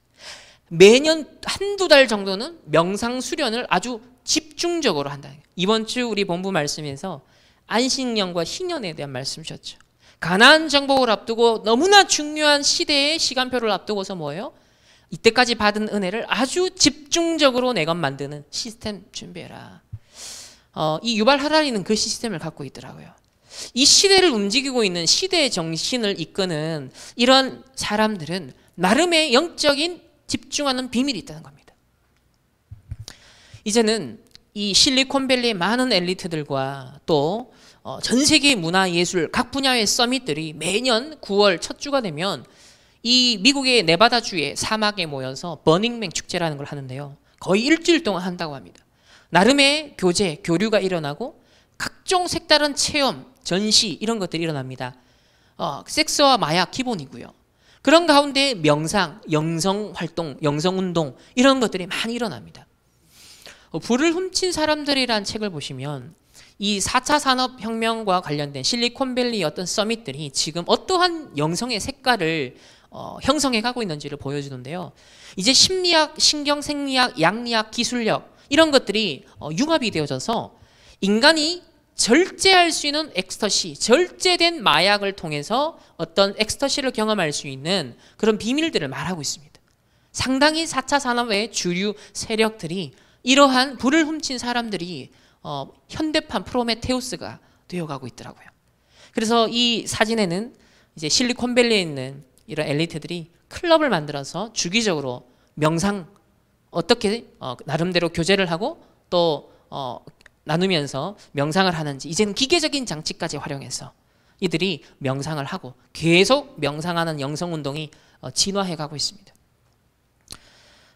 매년 한두 달 정도는 명상 수련을 아주 집중적으로 한다. 이번 주 우리 본부 말씀에서 안식년과 희년에 대한 말씀 주셨죠. 가나안 정복을 앞두고 너무나 중요한 시대의 시간표를 앞두고서 뭐예요? 이때까지 받은 은혜를 아주 집중적으로 내건 만드는 시스템 준비해라. 이 유발 하라리는 그 시스템을 갖고 있더라고요. 이 시대를 움직이고 있는 시대의 정신을 이끄는 이런 사람들은 나름의 영적인 집중하는 비밀이 있다는 겁니다. 이제는 이 실리콘밸리의 많은 엘리트들과 또 전 세계 문화 예술 각 분야의 서밋들이 매년 9월 첫 주가 되면 이 미국의 네바다주의 사막에 모여서 버닝맨 축제라는 걸 하는데요. 거의 일주일 동안 한다고 합니다. 나름의 교제, 교류가 일어나고 각종 색다른 체험, 전시 이런 것들이 일어납니다. 섹스와 마약 기본이고요. 그런 가운데 명상, 영성활동, 영성운동 이런 것들이 많이 일어납니다. 불을 훔친 사람들이란 책을 보시면 이 4차 산업혁명과 관련된 실리콘밸리 어떤 서밋들이 지금 어떠한 영성의 색깔을 형성해 가고 있는지를 보여주는데요. 이제 심리학, 신경생리학, 양리학, 기술력 이런 것들이 융합이 되어져서 인간이 절제할 수 있는 엑스터시, 절제된 마약을 통해서 어떤 엑스터시를 경험할 수 있는 그런 비밀들을 말하고 있습니다. 상당히 4차 산업의 주류 세력들이 이러한 불을 훔친 사람들이 현대판 프로메테우스가 되어가고 있더라고요. 그래서 이 사진에는 이제 실리콘밸리에 있는 이런 엘리트들이 클럽을 만들어서 주기적으로 명상 어떻게 나름대로 교제를 하고 또 나누면서 명상을 하는지, 이제는 기계적인 장치까지 활용해서 이들이 명상을 하고 계속 명상하는 영성운동이 진화해 가고 있습니다.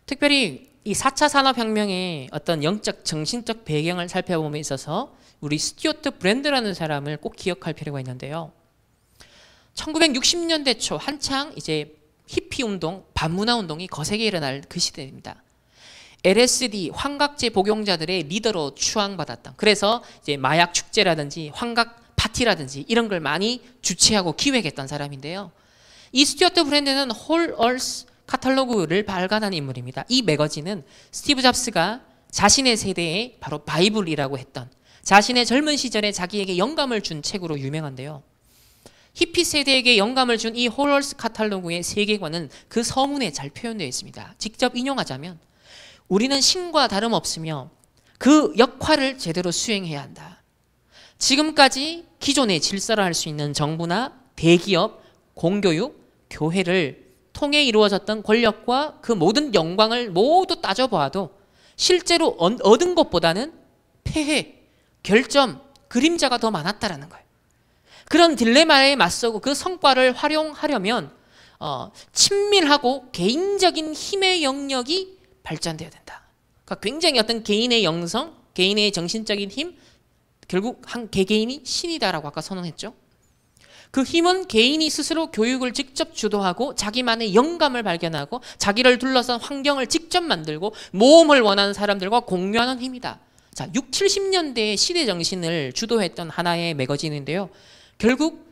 특별히 이 4차 산업혁명의 어떤 영적, 정신적 배경을 살펴봄에 있어서 우리 스튜어트 브랜드라는 사람을 꼭 기억할 필요가 있는데요. 1960년대 초 한창 이제 히피 운동, 반문화 운동이 거세게 일어날 그 시대입니다. LSD, 환각제 복용자들의 리더로 추앙받았던, 그래서 이제 마약 축제라든지 환각 파티라든지 이런 걸 많이 주최하고 기획했던 사람인데요. 이 스튜어트 브랜드는 홀 얼스 카탈로그를 발간한 인물입니다. 이 매거진은 스티브 잡스가 자신의 세대에 바로 바이블이라고 했던, 자신의 젊은 시절에 자기에게 영감을 준 책으로 유명한데요. 히피 세대에게 영감을 준 이 홀얼스 카탈로그의 세계관은 그 서문에 잘 표현되어 있습니다. 직접 인용하자면 우리는 신과 다름없으며 그 역할을 제대로 수행해야 한다. 지금까지 기존의 질서를 할 수 있는 정부나 대기업, 공교육, 교회를 통해 이루어졌던 권력과 그 모든 영광을 모두 따져보아도 실제로 얻은 것보다는 폐해, 결점, 그림자가 더 많았다라는 거예요. 그런 딜레마에 맞서고 그 성과를 활용하려면 친밀하고 개인적인 힘의 영역이 발전되어야 된다. 그러니까 굉장히 어떤 개인의 영성, 개인의 정신적인 힘, 결국 한 개개인이 신이다라고 아까 선언했죠. 그 힘은 개인이 스스로 교육을 직접 주도하고 자기만의 영감을 발견하고 자기를 둘러싼 환경을 직접 만들고 모험을 원하는 사람들과 공유하는 힘이다. 자, 6, 70년대의 시대 정신을 주도했던 하나의 매거진인데요. 결국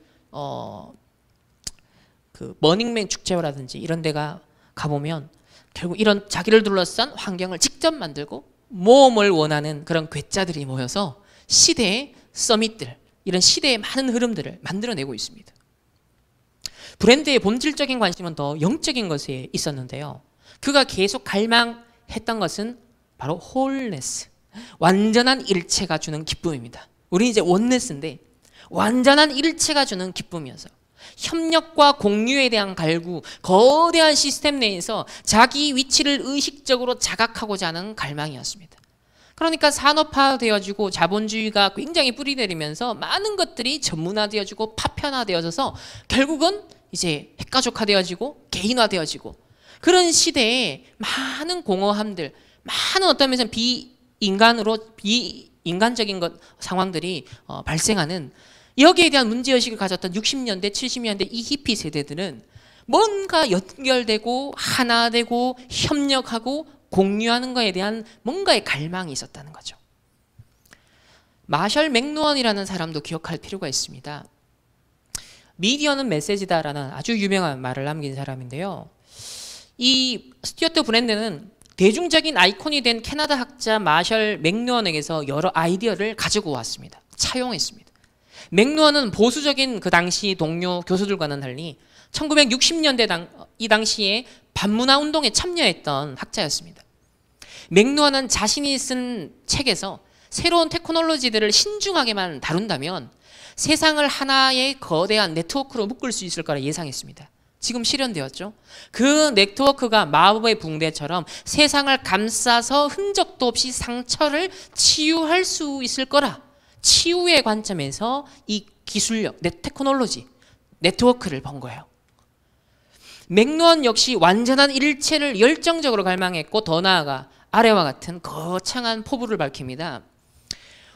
그 머닝맨 축제라든지 이런 데가 가보면 결국 이런 자기를 둘러싼 환경을 직접 만들고 모험을 원하는 그런 괴짜들이 모여서 시대의 서밋들, 이런 시대의 많은 흐름들을 만들어내고 있습니다. 브랜드의 본질적인 관심은 더 영적인 것에 있었는데요. 그가 계속 갈망했던 것은 바로 홀네스, 완전한 일체가 주는 기쁨입니다. 우리 이제 원네스인데 완전한 일체가 주는 기쁨이어서 협력과 공유에 대한 갈구, 거대한 시스템 내에서 자기 위치를 의식적으로 자각하고자 하는 갈망이었습니다. 그러니까 산업화되어지고 자본주의가 굉장히 뿌리내리면서 많은 것들이 전문화되어지고 파편화되어져서 결국은 이제 핵가족화되어지고 개인화되어지고 그런 시대에 많은 공허함들, 많은 어떤 면에서 비인간적인 상황들이 발생하는, 여기에 대한 문제의식을 가졌던 60년대, 70년대 이 히피 세대들은 뭔가 연결되고 하나되고 협력하고 공유하는 것에 대한 뭔가의 갈망이 있었다는 거죠. 마셜 맥루언이라는 사람도 기억할 필요가 있습니다. 미디어는 메시지다라는 아주 유명한 말을 남긴 사람인데요. 이 스튜어트 브랜드는 대중적인 아이콘이 된 캐나다 학자 마셜 맥루언에게서 여러 아이디어를 가지고 왔습니다. 차용했습니다. 맥루언은 보수적인 그 당시 동료 교수들과는 달리 1960년대 이 당시에 반문화 운동에 참여했던 학자였습니다. 맥루언은 자신이 쓴 책에서 새로운 테크놀로지들을 신중하게만 다룬다면 세상을 하나의 거대한 네트워크로 묶을 수 있을 거라 예상했습니다. 지금 실현되었죠. 그 네트워크가 마법의 붕대처럼 세상을 감싸서 흔적도 없이 상처를 치유할 수 있을 거라, 치유의 관점에서 이 기술력, 테크놀로지, 네트워크를 본 거예요. 맥루언 역시 완전한 일체를 열정적으로 갈망했고 더 나아가 아래와 같은 거창한 포부를 밝힙니다.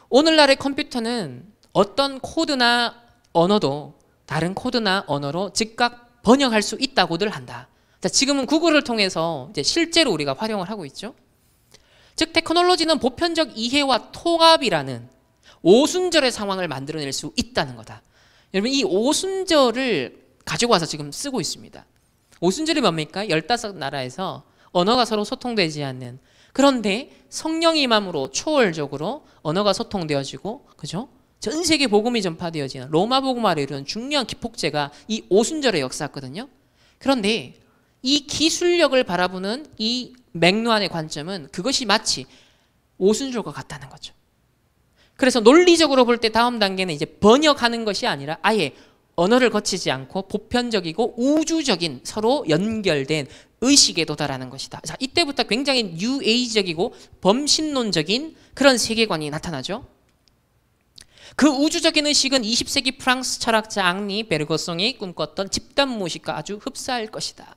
오늘날의 컴퓨터는 어떤 코드나 언어도 다른 코드나 언어로 즉각 번역할 수 있다고들 한다. 자, 지금은 구글을 통해서 이제 실제로 우리가 활용을 하고 있죠. 즉 테크놀로지는 보편적 이해와 통합이라는 오순절의 상황을 만들어낼 수 있다는 거다. 여러분 이 오순절을 가지고 와서 지금 쓰고 있습니다. 오순절이 뭡니까? 15나라에서 언어가 서로 소통되지 않는, 그런데 성령의 임함으로 초월적으로 언어가 소통되어지고, 그죠? 전 세계 복음이 전파되어지는 로마 복음화를 이루는 중요한 기폭제가 이 오순절의 역사거든요. 그런데 이 기술력을 바라보는 이 맥루언의 관점은 그것이 마치 오순절과 같다는 거죠. 그래서 논리적으로 볼 때 다음 단계는 이제 번역하는 것이 아니라 아예 언어를 거치지 않고 보편적이고 우주적인 서로 연결된 의식에 도달하는 것이다. 자, 이때부터 굉장히 뉴에이지적이고 범신론적인 그런 세계관이 나타나죠. 그 우주적인 의식은 20세기 프랑스 철학자 앙리 베르거송이 꿈꿨던 집단 무의식과 아주 흡사할 것이다.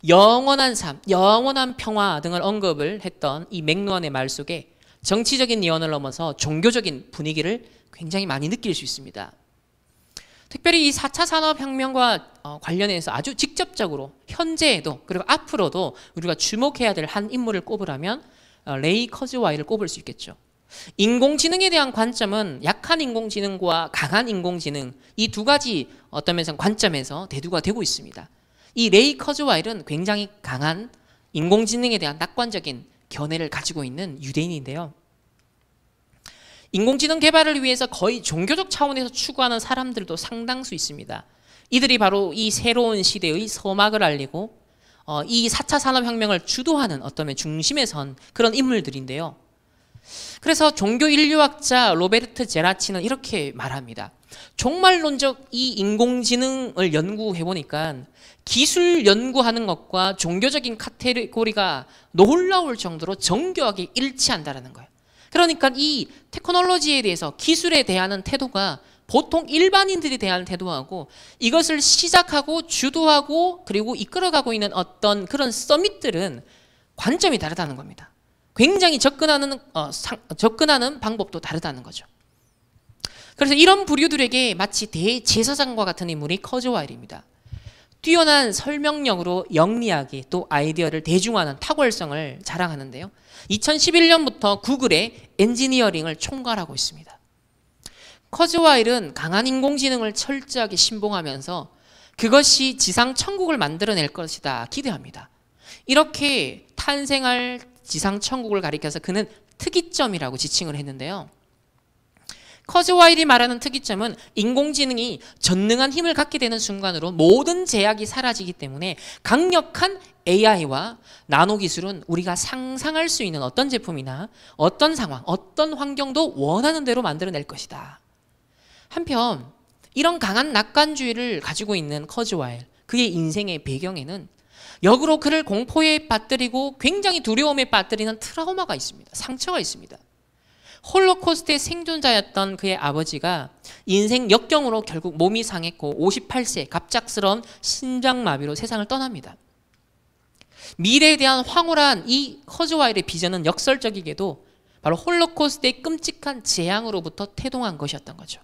영원한 삶, 영원한 평화 등을 언급을 했던 이 맥루언의 말 속에 정치적인 예언을 넘어서 종교적인 분위기를 굉장히 많이 느낄 수 있습니다. 특별히 이 4차 산업혁명과 관련해서 아주 직접적으로 현재에도 그리고 앞으로도 우리가 주목해야 될 한 인물을 꼽으라면 레이 커즈와이를 꼽을 수 있겠죠. 인공지능에 대한 관점은 약한 인공지능과 강한 인공지능 이 두 가지 어떤 면에서 관점에서 대두가 되고 있습니다. 이 레이 커즈와이는 굉장히 강한 인공지능에 대한 낙관적인 견해를 가지고 있는 유대인인데요. 인공지능 개발을 위해서 거의 종교적 차원에서 추구하는 사람들도 상당수 있습니다. 이들이 바로 이 새로운 시대의 서막을 알리고 이 4차 산업혁명을 주도하는 어떤 중심에 선 그런 인물들인데요. 그래서 종교 인류학자 로베르트 제라치는 이렇게 말합니다. 종말론적 이 인공지능을 연구해 보니까 기술 연구하는 것과 종교적인 카테고리가 놀라울 정도로 정교하게 일치한다는 거예요. 그러니까 이 테크놀로지에 대해서 기술에 대한 태도가 보통 일반인들이 대하는 태도하고 이것을 시작하고 주도하고 그리고 이끌어가고 있는 어떤 그런 서밋들은 관점이 다르다는 겁니다. 굉장히 접근하는 방법도 다르다는 거죠. 그래서 이런 부류들에게 마치 대제사장과 같은 인물이 커즈와일입니다. 뛰어난 설명력으로 영리하게 또 아이디어를 대중화하는 탁월성을 자랑하는데요. 2011년부터 구글의 엔지니어링을 총괄하고 있습니다. 커즈와일은 강한 인공지능을 철저하게 신봉하면서 그것이 지상 천국을 만들어낼 것이다 기대합니다. 이렇게 탄생할 지상 천국을 가리켜서 그는 특이점이라고 지칭을 했는데요. 커즈와일이 말하는 특이점은 인공지능이 전능한 힘을 갖게 되는 순간으로 모든 제약이 사라지기 때문에 강력한 AI와 나노기술은 우리가 상상할 수 있는 어떤 제품이나 어떤 상황, 어떤 환경도 원하는 대로 만들어낼 것이다. 한편 이런 강한 낙관주의를 가지고 있는 커즈와일, 그의 인생의 배경에는 역으로 그를 공포에 빠뜨리고 굉장히 두려움에 빠뜨리는 트라우마가 있습니다. 상처가 있습니다. 홀로코스트의 생존자였던 그의 아버지가 인생 역경으로 결국 몸이 상했고 58세 갑작스러운 심장마비로 세상을 떠납니다. 미래에 대한 황홀한 이 커즈와일의 비전은 역설적이게도 바로 홀로코스트의 끔찍한 재앙으로부터 태동한 것이었던 거죠.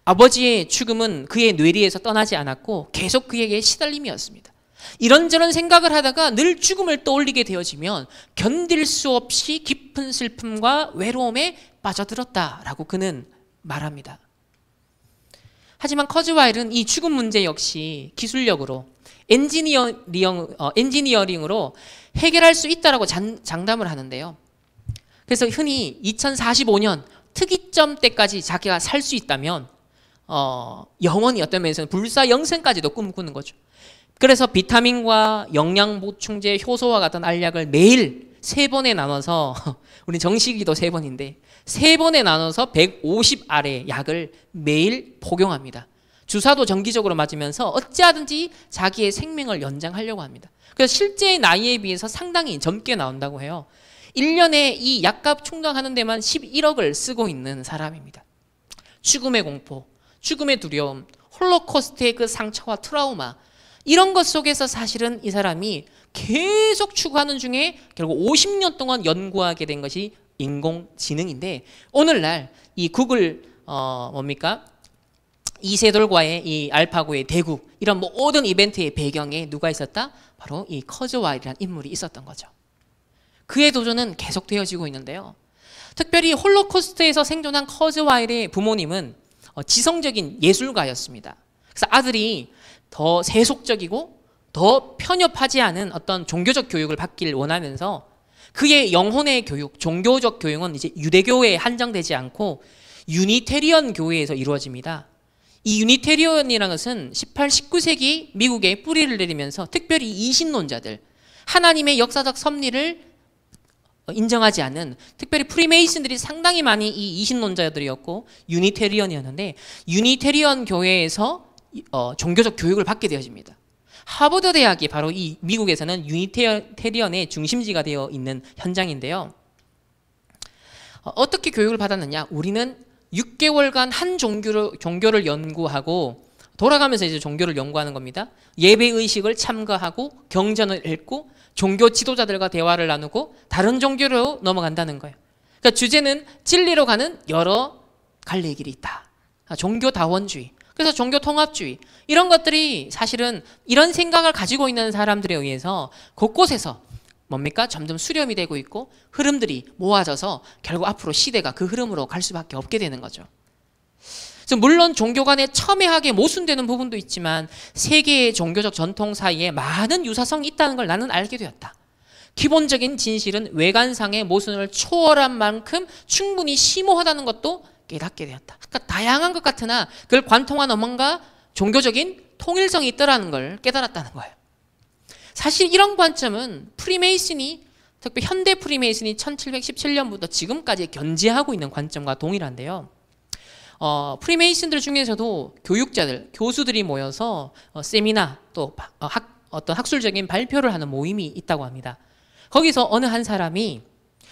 아버지의 죽음은 그의 뇌리에서 떠나지 않았고 계속 그에게 시달림이었습니다. 이런저런 생각을 하다가 늘 죽음을 떠올리게 되어지면 견딜 수 없이 깊은 슬픔과 외로움에 빠져들었다라고 그는 말합니다. 하지만 커즈와일은 이 죽음 문제 역시 기술력으로 엔지니어링으로 해결할 수 있다라고 장담을 하는데요. 그래서 흔히 2045년 특이점 때까지 자기가 살 수 있다면 영원히 어떤 면에서는 불사영생까지도 꿈꾸는 거죠. 그래서 비타민과 영양 보충제, 효소와 같은 알약을 매일 3번에 나눠서 우리 정식이도 3번인데 3번에 나눠서 150알의 약을 매일 복용합니다. 주사도 정기적으로 맞으면서 어찌하든지 자기의 생명을 연장하려고 합니다. 그래서 실제 나이에 비해서 상당히 젊게 나온다고 해요. 1년에 이 약값 충당하는 데만 11억을 쓰고 있는 사람입니다. 죽음의 공포, 죽음의 두려움, 홀로코스트의 그 상처와 트라우마, 이런 것 속에서 사실은 이 사람이 계속 추구하는 중에 결국 50년 동안 연구하게 된 것이 인공지능인데, 오늘날 이 구글 이세돌과의 이 알파고의 대국, 이런 모든 이벤트의 배경에 누가 있었다? 바로 이 커즈와일이라는 인물이 있었던 거죠. 그의 도전은 계속되어지고 있는데요. 특별히 홀로코스트에서 생존한 커즈와일의 부모님은 지성적인 예술가였습니다. 그래서 아들이 더 세속적이고 더 편협하지 않은 어떤 종교적 교육을 받길 원하면서 그의 영혼의 교육, 종교적 교육은 이제 유대교회에 한정되지 않고 유니테리언 교회에서 이루어집니다. 이 유니테리언이라는 것은 18, 19세기 미국에 뿌리를 내리면서 특별히 이신론자들, 하나님의 역사적 섭리를 인정하지 않는, 특별히 프리메이슨들이 상당히 많이 이 이신론자들이었고 유니테리언이었는데, 유니테리언 교회에서 종교적 교육을 받게 되어집니다. 하버드 대학이 바로 이 미국에서는 유니테리언의 중심지가 되어 있는 현장인데요. 어떻게 교육을 받았느냐? 우리는 6개월간 한 종교를 연구하고 돌아가면서 이제 종교를 연구하는 겁니다. 예배 의식을 참가하고 경전을 읽고 종교 지도자들과 대화를 나누고 다른 종교로 넘어간다는 거예요. 그러니까 주제는 진리로 가는 여러 갈래의 길이 있다. 종교 다원주의. 그래서 종교 통합주의, 이런 것들이 사실은 이런 생각을 가지고 있는 사람들에 의해서 곳곳에서 뭡니까? 점점 수렴이 되고 있고 흐름들이 모아져서 결국 앞으로 시대가 그 흐름으로 갈 수밖에 없게 되는 거죠. 그래서 물론 종교 간에 첨예하게 모순되는 부분도 있지만 세계의 종교적 전통 사이에 많은 유사성이 있다는 걸 나는 알게 되었다. 기본적인 진실은 외관상의 모순을 초월한 만큼 충분히 심오하다는 것도 깨닫게 되었다. 그러니까 다양한 것 같으나 그걸 관통하는 뭔가 종교적인 통일성이 있다는 걸 깨달았다는 거예요. 사실 이런 관점은 프리메이슨이, 특히 현대 프리메이슨이 1717년부터 지금까지 견지하고 있는 관점과 동일한데요. 프리메이슨들 중에서도 교육자들, 교수들이 모여서 세미나 또 어떤 학술적인 발표를 하는 모임이 있다고 합니다. 거기서 어느 한 사람이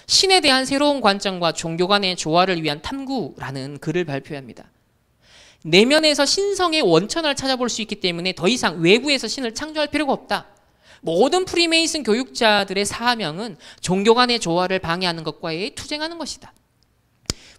신에 대한 새로운 관점과 종교 간의 조화를 위한 탐구라는 글을 발표합니다. 내면에서 신성의 원천을 찾아볼 수 있기 때문에 더 이상 외부에서 신을 창조할 필요가 없다. 모든 프리메이슨 교육자들의 사명은 종교 간의 조화를 방해하는 것과의 투쟁하는 것이다.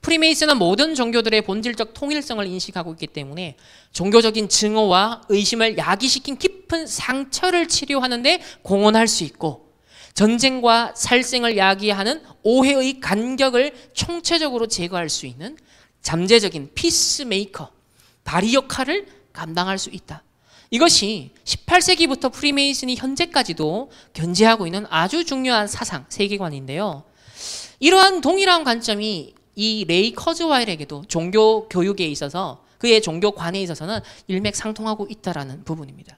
프리메이슨은 모든 종교들의 본질적 통일성을 인식하고 있기 때문에 종교적인 증오와 의심을 야기시킨 깊은 상처를 치료하는데 공헌할 수 있고, 전쟁과 살생을 야기하는 오해의 간격을 총체적으로 제거할 수 있는 잠재적인 피스메이커, 다리 역할을 감당할 수 있다. 이것이 18세기부터 프리메이슨이 현재까지도 견지하고 있는 아주 중요한 사상, 세계관인데요. 이러한 동일한 관점이 이 레이 커즈와일에게도 종교 교육에 있어서, 그의 종교관에 있어서는 일맥상통하고 있다는 부분입니다.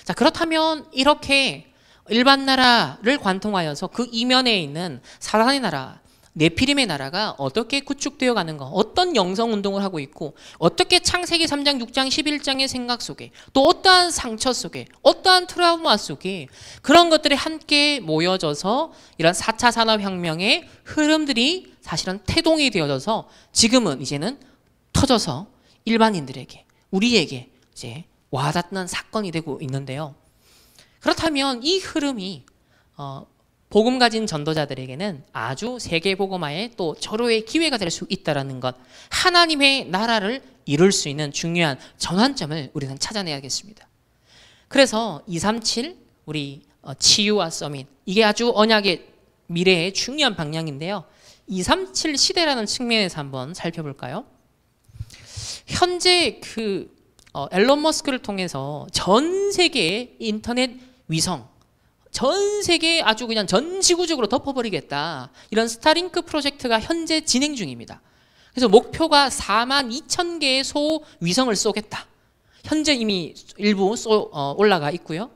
자, 그렇다면 이렇게 일반 나라를 관통하여서 그 이면에 있는 사단의 나라, 네피림의 나라가 어떻게 구축되어 가는가, 어떤 영성운동을 하고 있고, 어떻게 창세기 3장, 6장, 11장의 생각 속에, 또 어떠한 상처 속에, 어떠한 트라우마 속에 그런 것들이 함께 모여져서 이런 4차 산업혁명의 흐름들이 사실은 태동이 되어져서 지금은 이제는 터져서 일반인들에게, 우리에게 이제 와닿는 사건이 되고 있는데요. 그렇다면 이 흐름이 복음 가진 전도자들에게는 아주 세계복음화의 또 절호의 기회가 될 수 있다는 것, 하나님의 나라를 이룰 수 있는 중요한 전환점을 우리는 찾아내야겠습니다. 그래서 237 우리 치유와 서밋, 이게 아주 언약의 미래의 중요한 방향인데요. 237 시대라는 측면에서 한번 살펴볼까요? 현재 앨런 머스크를 통해서 전 세계의 인터넷 위성, 전 세계 아주 그냥 전 지구적으로 덮어버리겠다, 이런 스타링크 프로젝트가 현재 진행 중입니다. 그래서 목표가 42,000개의 소위성을 쏘겠다. 현재 이미 일부 올라가 있고요.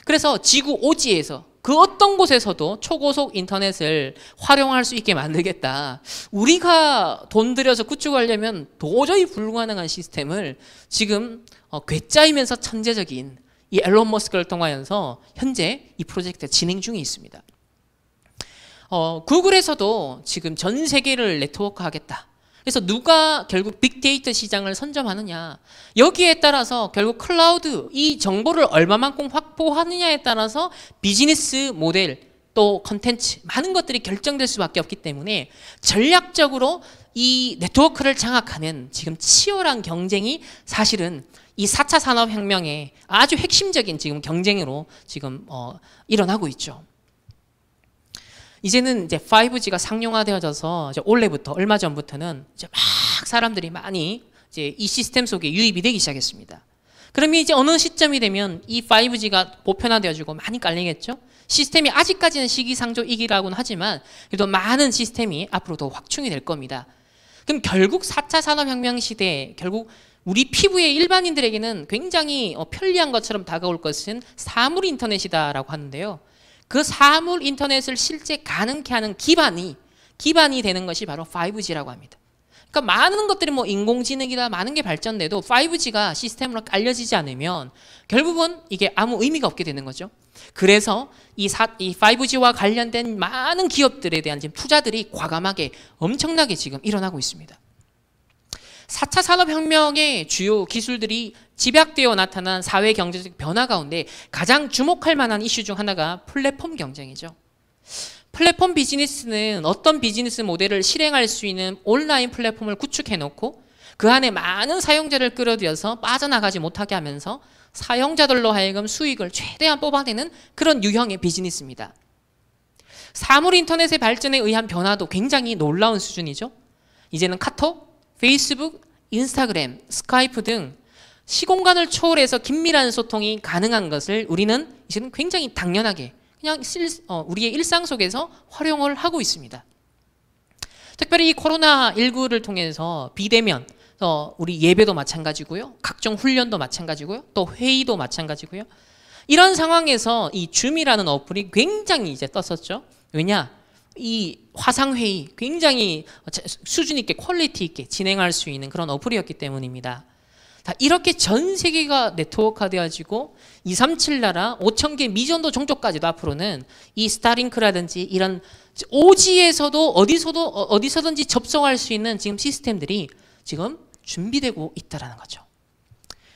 그래서 지구 오지에서 그 어떤 곳에서도 초고속 인터넷을 활용할 수 있게 만들겠다. 우리가 돈 들여서 구축하려면 도저히 불가능한 시스템을 지금 괴짜이면서 천재적인 이 앨런 머스크를 통하여서 현재 이 프로젝트가 진행 중에 있습니다. 구글에서도 지금 전 세계를 네트워크 하겠다. 그래서 누가 결국 빅데이터 시장을 선점하느냐, 여기에 따라서 결국 클라우드, 이 정보를 얼마만큼 확보하느냐에 따라서 비즈니스 모델, 또 컨텐츠, 많은 것들이 결정될 수밖에 없기 때문에 전략적으로 이 네트워크를 장악하는 지금 치열한 경쟁이 사실은 이 4차 산업혁명의 아주 핵심적인 지금 경쟁으로 지금 일어나고 있죠. 이제는 이제 5G가 상용화되어져서 이제 올해부터, 얼마 전부터는 이제 막 사람들이 많이 이제 이 시스템 속에 유입이 되기 시작했습니다. 그러면 이제 어느 시점이 되면 이 5G가 보편화되어지고 많이 깔리겠죠? 시스템이 아직까지는 시기상조이기라고는 하지만 그래도 많은 시스템이 앞으로 더 확충이 될 겁니다. 그럼 결국 4차 산업혁명 시대에 결국 우리 피부의 일반인들에게는 굉장히 편리한 것처럼 다가올 것은 사물 인터넷이다라고 하는데요. 그 사물 인터넷을 실제 가능케 하는 기반이 되는 것이 바로 5G라고 합니다. 그러니까 많은 것들이 뭐 인공지능이다, 많은 게 발전돼도 5G가 시스템으로 깔려지지 않으면 결국은 이게 아무 의미가 없게 되는 거죠. 그래서 이 5G와 관련된 많은 기업들에 대한 지금 투자들이 과감하게 엄청나게 지금 일어나고 있습니다. 4차 산업혁명의 주요 기술들이 집약되어 나타난 사회 경제적 변화 가운데 가장 주목할 만한 이슈 중 하나가 플랫폼 경쟁이죠. 플랫폼 비즈니스는 어떤 비즈니스 모델을 실행할 수 있는 온라인 플랫폼을 구축해 놓고 그 안에 많은 사용자를 끌어들여서 빠져나가지 못하게 하면서 사용자들로 하여금 수익을 최대한 뽑아내는 그런 유형의 비즈니스입니다. 사물 인터넷의 발전에 의한 변화도 굉장히 놀라운 수준이죠. 이제는 카톡, 페이스북, 인스타그램, 스카이프 등 시공간을 초월해서 긴밀한 소통이 가능한 것을 우리는 이제는 굉장히 당연하게 그냥 우리의 일상 속에서 활용을 하고 있습니다. 특별히 이 코로나19를 통해서 비대면, 우리 예배도 마찬가지고요, 각종 훈련도 마찬가지고요, 또 회의도 마찬가지고요. 이런 상황에서 이 줌이라는 어플이 굉장히 이제 떴었죠. 왜냐? 이 화상회의 굉장히 수준 있게 퀄리티 있게 진행할 수 있는 그런 어플이었기 때문입니다. 이렇게 전 세계가 네트워크화되어지고 237 나라 5,000개 미전도 종족까지도 앞으로는 이 스타링크라든지 이런 오지에서도 어디서든지 접속할 수 있는 지금 시스템들이 지금 준비되고 있다는 거죠.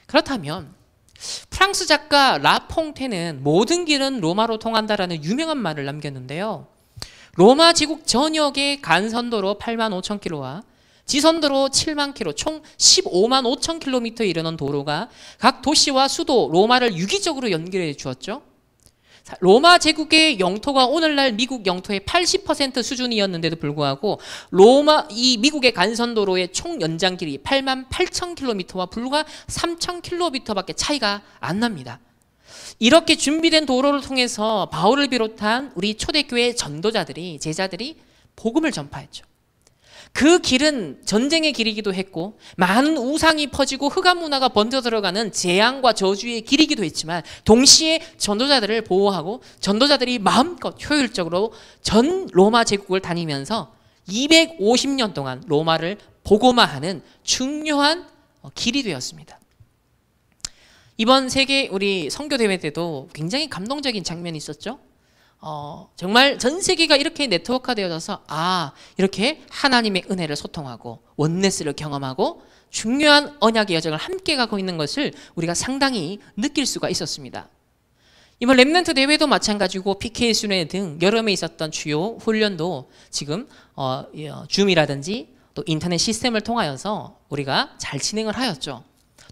그렇다면 프랑스 작가 라퐁테는 모든 길은 로마로 통한다라는 유명한 말을 남겼는데요. 로마 제국 전역의 간선도로 8만 5천 킬로와 지선도로 7만 킬로, 총 15만 5천 킬로미터에 이르는 도로가 각 도시와 수도 로마를 유기적으로 연결해 주었죠. 로마 제국의 영토가 오늘날 미국 영토의 80% 수준이었는데도 불구하고 이 미국의 간선도로의 총 연장 길이 8만 8천 킬로미터와 불과 3천 킬로미터밖에 차이가 안 납니다. 이렇게 준비된 도로를 통해서 바울을 비롯한 우리 초대교회 전도자들이, 제자들이 복음을 전파했죠. 그 길은 전쟁의 길이기도 했고 많은 우상이 퍼지고 흑암 문화가 번져 들어가는 재앙과 저주의 길이기도 했지만 동시에 전도자들을 보호하고 전도자들이 마음껏 효율적으로 전 로마 제국을 다니면서 250년 동안 로마를 복음화하는 중요한 길이 되었습니다. 이번 세계 우리 선교대회 때도 굉장히 감동적인 장면이 있었죠. 정말 전 세계가 이렇게 네트워크가 되어져서 이렇게 하나님의 은혜를 소통하고 원네스를 경험하고 중요한 언약의 여정을 함께 가고 있는 것을 우리가 상당히 느낄 수가 있었습니다. 이번 렘넌트 대회도 마찬가지고 PK 순회 등 여름에 있었던 주요 훈련도 지금 줌이라든지 또 인터넷 시스템을 통하여서 우리가 잘 진행을 하였죠.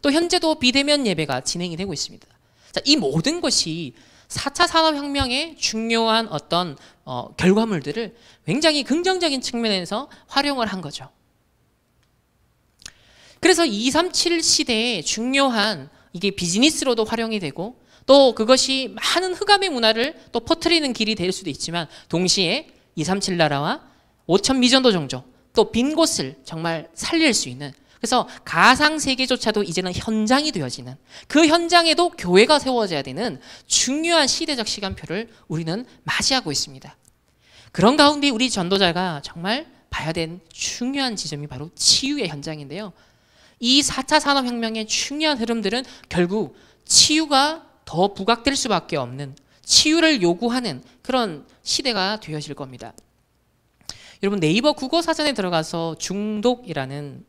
또 현재도 비대면 예배가 진행이 되고 있습니다. 자, 이 모든 것이 4차 산업혁명의 중요한 어떤 결과물들을 굉장히 긍정적인 측면에서 활용을 한 거죠. 그래서 237 시대에 중요한 이게 비즈니스로도 활용이 되고 또 그것이 많은 흑암의 문화를 또 퍼뜨리는 길이 될 수도 있지만 동시에 237 나라와 5천 미전도 종족 또 빈 곳을 정말 살릴 수 있는, 그래서 가상세계조차도 이제는 현장이 되어지는, 그 현장에도 교회가 세워져야 되는 중요한 시대적 시간표를 우리는 맞이하고 있습니다. 그런 가운데 우리 전도자가 정말 봐야 된 중요한 지점이 바로 치유의 현장인데요. 이 4차 산업혁명의 중요한 흐름들은 결국 치유가 더 부각될 수밖에 없는, 치유를 요구하는 그런 시대가 되어질 겁니다. 여러분 네이버 국어사전에 들어가서 중독이라는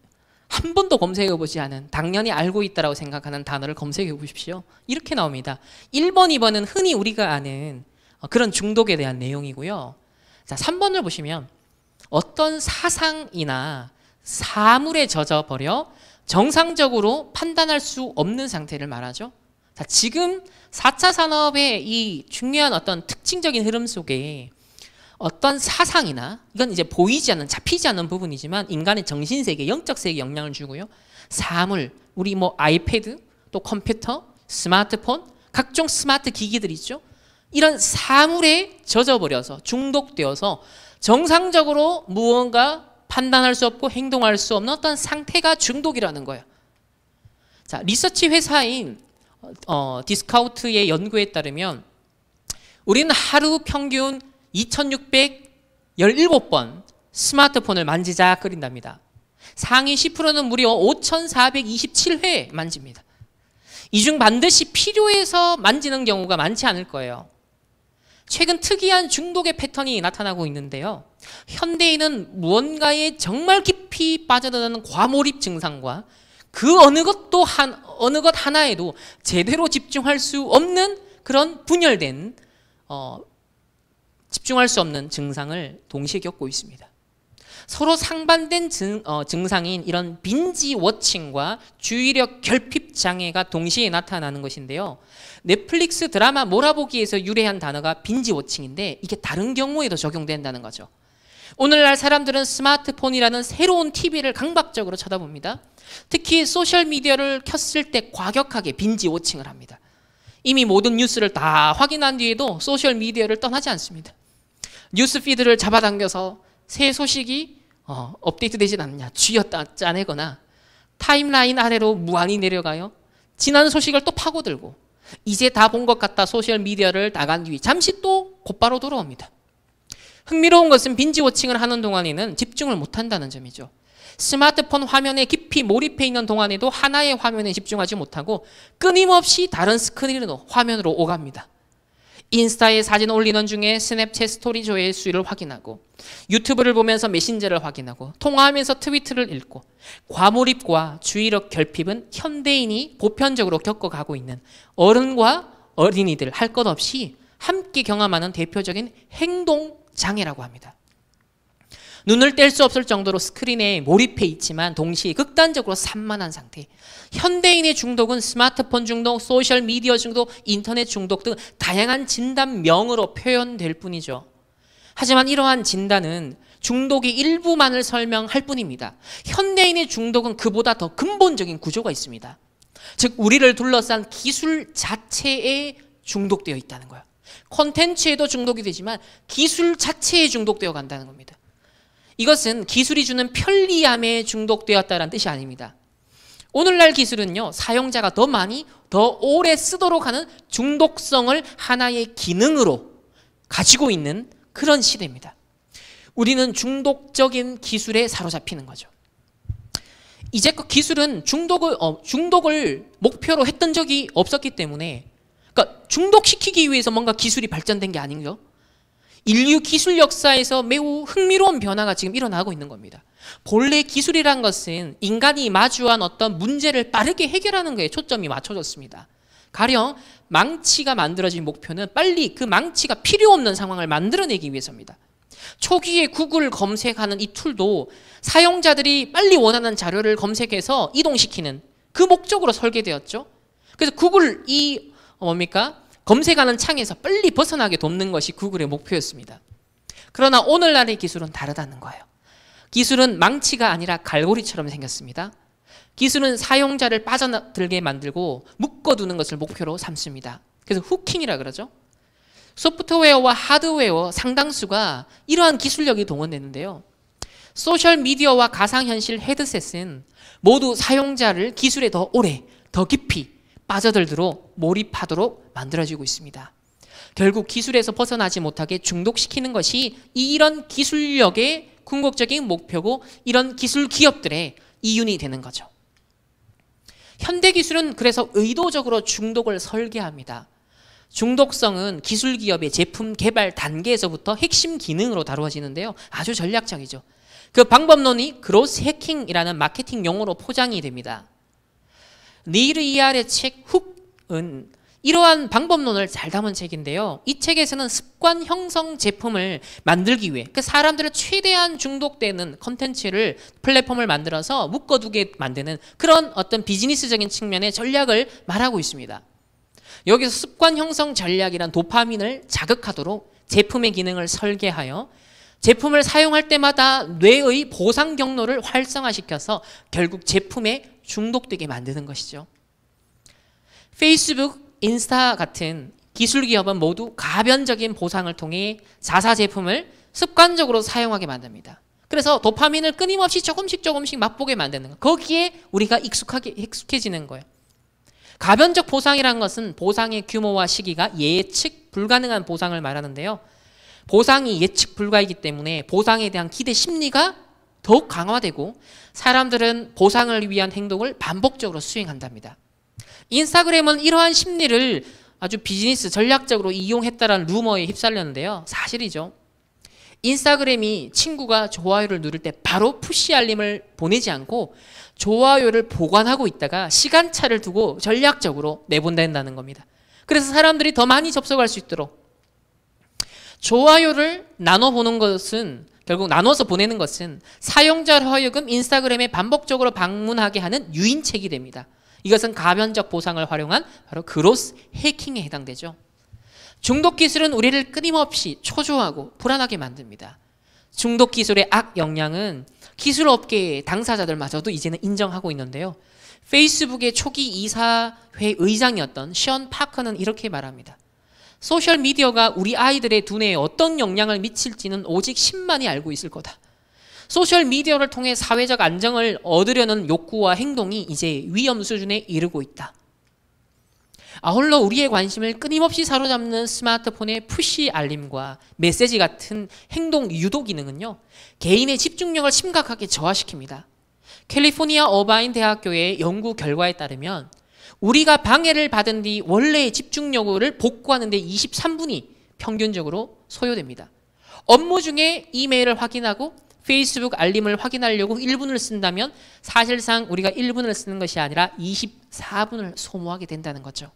한 번도 검색해보지 않은, 당연히 알고 있다고 생각하는 단어를 검색해 보십시오. 이렇게 나옵니다. 1번, 2번은 흔히 우리가 아는 그런 중독에 대한 내용이고요. 자, 3번을 보시면 어떤 사상이나 사물에 젖어버려 정상적으로 판단할 수 없는 상태를 말하죠. 자, 지금 4차 산업의 이 중요한 어떤 특징적인 흐름 속에 어떤 사상이나, 이건 이제 보이지 않는, 잡히지 않는 부분이지만 인간의 정신세계, 영적세계에 영향을 주고요. 사물, 우리 아이패드, 또 컴퓨터, 스마트폰, 각종 스마트 기기들 있죠. 이런 사물에 젖어버려서 중독되어서 정상적으로 무언가 판단할 수 없고 행동할 수 없는 어떤 상태가 중독이라는 거예요. 자, 리서치 회사인 디스카우트의 연구에 따르면 우리는 하루 평균 2617번 스마트폰을 만지작거린답니다. 상위 10%는 무려 5427회 만집니다. 이 중 반드시 필요해서 만지는 경우가 많지 않을 거예요. 최근 특이한 중독의 패턴이 나타나고 있는데요. 현대인은 무언가에 정말 깊이 빠져드는 과몰입 증상과 그 어느 것 하나에도 제대로 집중할 수 없는 그런 분열된 집중할 수 없는 증상을 동시에 겪고 있습니다. 서로 상반된 증상인 이런 빈지 워칭과 주의력 결핍 장애가 동시에 나타나는 것인데요. 넷플릭스 드라마 몰아보기에서 유래한 단어가 빈지 워칭인데 이게 다른 경우에도 적용된다는 거죠. 오늘날 사람들은 스마트폰이라는 새로운 TV를 강박적으로 쳐다봅니다. 특히 소셜미디어를 켰을 때 과격하게 빈지 워칭을 합니다. 이미 모든 뉴스를 다 확인한 뒤에도 소셜미디어를 떠나지 않습니다. 뉴스피드를 잡아당겨서 새 소식이 업데이트되진 않느냐 쥐었다 짜내거나 타임라인 아래로 무한히 내려가요. 지난 소식을 또 파고들고 이제 다 본 것 같다 소셜미디어를 나간 뒤 잠시 또 곧바로 돌아옵니다. 흥미로운 것은 빈지워칭을 하는 동안에는 집중을 못한다는 점이죠. 스마트폰 화면에 깊이 몰입해 있는 동안에도 하나의 화면에 집중하지 못하고 끊임없이 다른 스크린으로 화면으로 오갑니다. 인스타에 사진 올리는 중에 스냅챗 스토리 조회수를 확인하고 유튜브를 보면서 메신저를 확인하고 통화하면서 트위터를 읽고 과몰입과 주의력 결핍은 현대인이 보편적으로 겪어가고 있는 어른과 어린이들 할 것 없이 함께 경험하는 대표적인 행동 장애라고 합니다. 눈을 뗄 수 없을 정도로 스크린에 몰입해 있지만 동시에 극단적으로 산만한 상태. 현대인의 중독은 스마트폰 중독, 소셜미디어 중독, 인터넷 중독 등 다양한 진단명으로 표현될 뿐이죠. 하지만 이러한 진단은 중독의 일부만을 설명할 뿐입니다. 현대인의 중독은 그보다 더 근본적인 구조가 있습니다. 즉 우리를 둘러싼 기술 자체에 중독되어 있다는 거예요. 콘텐츠에도 중독이 되지만 기술 자체에 중독되어 간다는 겁니다. 이것은 기술이 주는 편리함에 중독되었다는 뜻이 아닙니다. 오늘날 기술은요, 사용자가 더 많이, 더 오래 쓰도록 하는 중독성을 하나의 기능으로 가지고 있는 그런 시대입니다. 우리는 중독적인 기술에 사로잡히는 거죠. 이제껏 기술은 중독을 목표로 했던 적이 없었기 때문에, 그러니까 중독시키기 위해서 뭔가 기술이 발전된 게 아닌가요? 인류 기술 역사에서 매우 흥미로운 변화가 지금 일어나고 있는 겁니다. 본래 기술이란 것은 인간이 마주한 어떤 문제를 빠르게 해결하는 것에 초점이 맞춰졌습니다. 가령 망치가 만들어진 목표는 빨리 그 망치가 필요 없는 상황을 만들어내기 위해서입니다. 초기에 구글 검색하는 이 툴도 사용자들이 빨리 원하는 자료를 검색해서 이동시키는 그 목적으로 설계되었죠. 그래서 구글 검색하는 창에서 빨리 벗어나게 돕는 것이 구글의 목표였습니다. 그러나 오늘날의 기술은 다르다는 거예요. 기술은 망치가 아니라 갈고리처럼 생겼습니다. 기술은 사용자를 빠져들게 만들고 묶어두는 것을 목표로 삼습니다. 그래서 후킹이라 그러죠. 소프트웨어와 하드웨어 상당수가 이러한 기술력이 동원되는데요. 소셜미디어와 가상현실 헤드셋은 모두 사용자를 기술에 더 오래, 더 깊이 빠져들도록 몰입하도록 만들어지고 있습니다. 결국 기술에서 벗어나지 못하게 중독시키는 것이 이런 기술력의 궁극적인 목표고 이런 기술 기업들의 이윤이 되는 거죠. 현대기술은 그래서 의도적으로 중독을 설계합니다. 중독성은 기술 기업의 제품 개발 단계에서부터 핵심 기능으로 다루어지는데요. 아주 전략적이죠. 그 방법론이 그로스 해킹이라는 마케팅 용어로 포장이 됩니다. 닐 이알의 책 훅은 이러한 방법론을 잘 담은 책인데요. 이 책에서는 습관 형성 제품을 만들기 위해 사람들을 최대한 중독되는 컨텐츠를 플랫폼을 만들어서 묶어두게 만드는 그런 어떤 비즈니스적인 측면의 전략을 말하고 있습니다. 여기서 습관 형성 전략이란 도파민을 자극하도록 제품의 기능을 설계하여 제품을 사용할 때마다 뇌의 보상 경로를 활성화시켜서 결국 제품에 중독되게 만드는 것이죠. 페이스북, 인스타 같은 기술 기업은 모두 가변적인 보상을 통해 자사 제품을 습관적으로 사용하게 만듭니다. 그래서 도파민을 끊임없이 조금씩 맛보게 만드는 거예요. 거기에 우리가 익숙해지는 거예요. 가변적 보상이라는 것은 보상의 규모와 시기가 예측 불가능한 보상을 말하는데요. 보상이 예측 불가이기 때문에 보상에 대한 기대 심리가 더욱 강화되고 사람들은 보상을 위한 행동을 반복적으로 수행한답니다. 인스타그램은 이러한 심리를 아주 비즈니스 전략적으로 이용했다라는 루머에 휩쓸렸는데요. 사실이죠. 인스타그램이 친구가 좋아요를 누를 때 바로 푸시 알림을 보내지 않고 좋아요를 보관하고 있다가 시간차를 두고 전략적으로 내본다는 겁니다. 그래서 사람들이 더 많이 접속할 수 있도록 좋아요를 나눠보는 것은 결국 나눠서 보내는 것은 사용자를 하여금 인스타그램에 반복적으로 방문하게 하는 유인책이 됩니다. 이것은 가변적 보상을 활용한 바로 그로스 해킹에 해당되죠. 중독 기술은 우리를 끊임없이 초조하고 불안하게 만듭니다. 중독 기술의 악 영향은 기술 업계의 당사자들마저도 이제는 인정하고 있는데요. 페이스북의 초기 이사회 의장이었던 션 파커는 이렇게 말합니다. 소셜미디어가 우리 아이들의 두뇌에 어떤 영향을 미칠지는 오직 신만이 알고 있을 거다. 소셜미디어를 통해 사회적 안정을 얻으려는 욕구와 행동이 이제 위험 수준에 이르고 있다. 아울러 우리의 관심을 끊임없이 사로잡는 스마트폰의 푸시 알림과 메시지 같은 행동 유도 기능은요, 개인의 집중력을 심각하게 저하시킵니다. 캘리포니아 어바인 대학교의 연구 결과에 따르면 우리가 방해를 받은 뒤 원래의 집중력을 복구하는 데 23분이 평균적으로 소요됩니다. 업무 중에 이메일을 확인하고 페이스북 알림을 확인하려고 1분을 쓴다면 사실상 우리가 1분을 쓰는 것이 아니라 24분을 소모하게 된다는 거죠.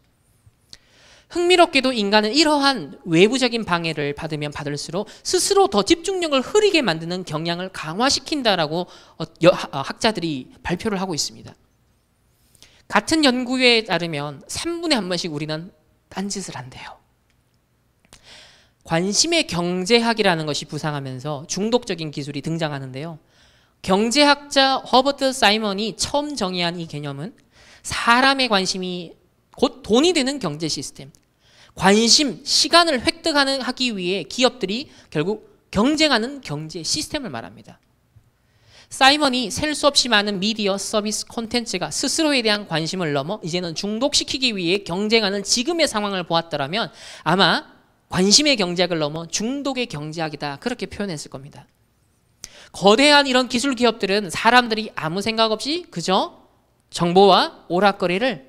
흥미롭게도 인간은 이러한 외부적인 방해를 받으면 받을수록 스스로 더 집중력을 흐리게 만드는 경향을 강화시킨다라고 학자들이 발표를 하고 있습니다. 같은 연구에 따르면 3분에 한 번씩 우리는 딴짓을 한대요. 관심의 경제학이라는 것이 부상하면서 중독적인 기술이 등장하는데요. 경제학자 허버트 사이먼이 처음 정의한 이 개념은 사람의 관심이 곧 돈이 되는 경제 시스템, 관심, 시간을 획득하기 위해 기업들이 결국 경쟁하는 경제 시스템을 말합니다. 사이먼이 셀 수 없이 많은 미디어 서비스 콘텐츠가 스스로에 대한 관심을 넘어 이제는 중독시키기 위해 경쟁하는 지금의 상황을 보았더라면 아마 관심의 경제학을 넘어 중독의 경제학이다, 그렇게 표현했을 겁니다. 거대한 이런 기술 기업들은 사람들이 아무 생각 없이 그저 정보와 오락거리를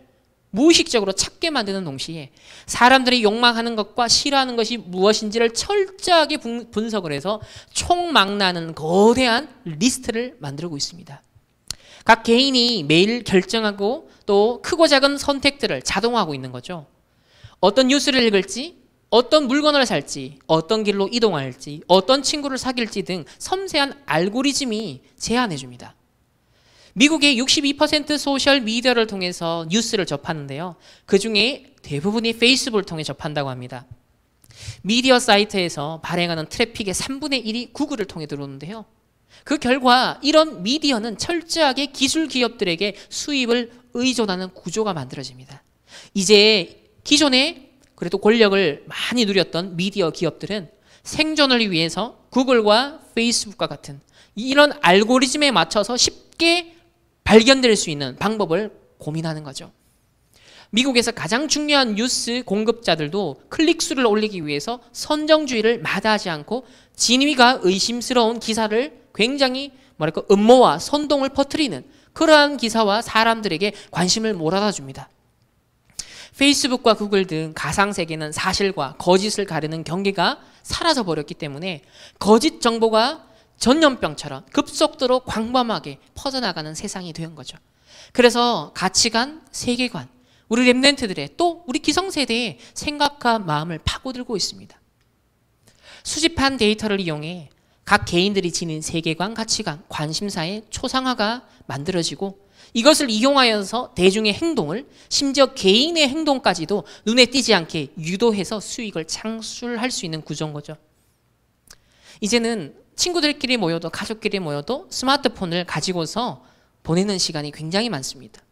무의식적으로 찾게 만드는 동시에 사람들이 욕망하는 것과 싫어하는 것이 무엇인지를 철저하게 분석을 해서 총망라하는 거대한 리스트를 만들고 있습니다. 각 개인이 매일 결정하고 또 크고 작은 선택들을 자동화하고 있는 거죠. 어떤 뉴스를 읽을지, 어떤 물건을 살지, 어떤 길로 이동할지, 어떤 친구를 사귈지 등 섬세한 알고리즘이 제안해 줍니다. 미국의 62% 소셜미디어를 통해서 뉴스를 접하는데요. 그중에 대부분이 페이스북을 통해 접한다고 합니다. 미디어 사이트에서 발행하는 트래픽의 3분의 1이 구글을 통해 들어오는데요. 그 결과 이런 미디어는 철저하게 기술 기업들에게 수입을 의존하는 구조가 만들어집니다. 이제 기존에 그래도 권력을 많이 누렸던 미디어 기업들은 생존을 위해서 구글과 페이스북과 같은 이런 알고리즘에 맞춰서 쉽게 발견될 수 있는 방법을 고민하는 거죠. 미국에서 가장 중요한 뉴스 공급자들도 클릭수를 올리기 위해서 선정주의를 마다하지 않고 진위가 의심스러운 기사를 굉장히 음모와 선동을 퍼뜨리는 그러한 기사와 사람들에게 관심을 몰아다 줍니다. 페이스북과 구글 등 가상세계는 사실과 거짓을 가르는 경계가 사라져버렸기 때문에 거짓 정보가 전염병처럼 급속도로 광범하게 퍼져나가는 세상이 된 거죠. 그래서 가치관, 세계관, 우리 랩런트들의 또 우리 기성세대의 생각과 마음을 파고들고 있습니다. 수집한 데이터를 이용해 각 개인들이 지닌 세계관, 가치관, 관심사의 초상화가 만들어지고 이것을 이용하여서 대중의 행동을, 심지어 개인의 행동까지도 눈에 띄지 않게 유도해서 수익을 창출할 수 있는 구조인 거죠. 이제는 친구들끼리 모여도 가족끼리 모여도 스마트폰을 가지고서 보내는 시간이 굉장히 많습니다.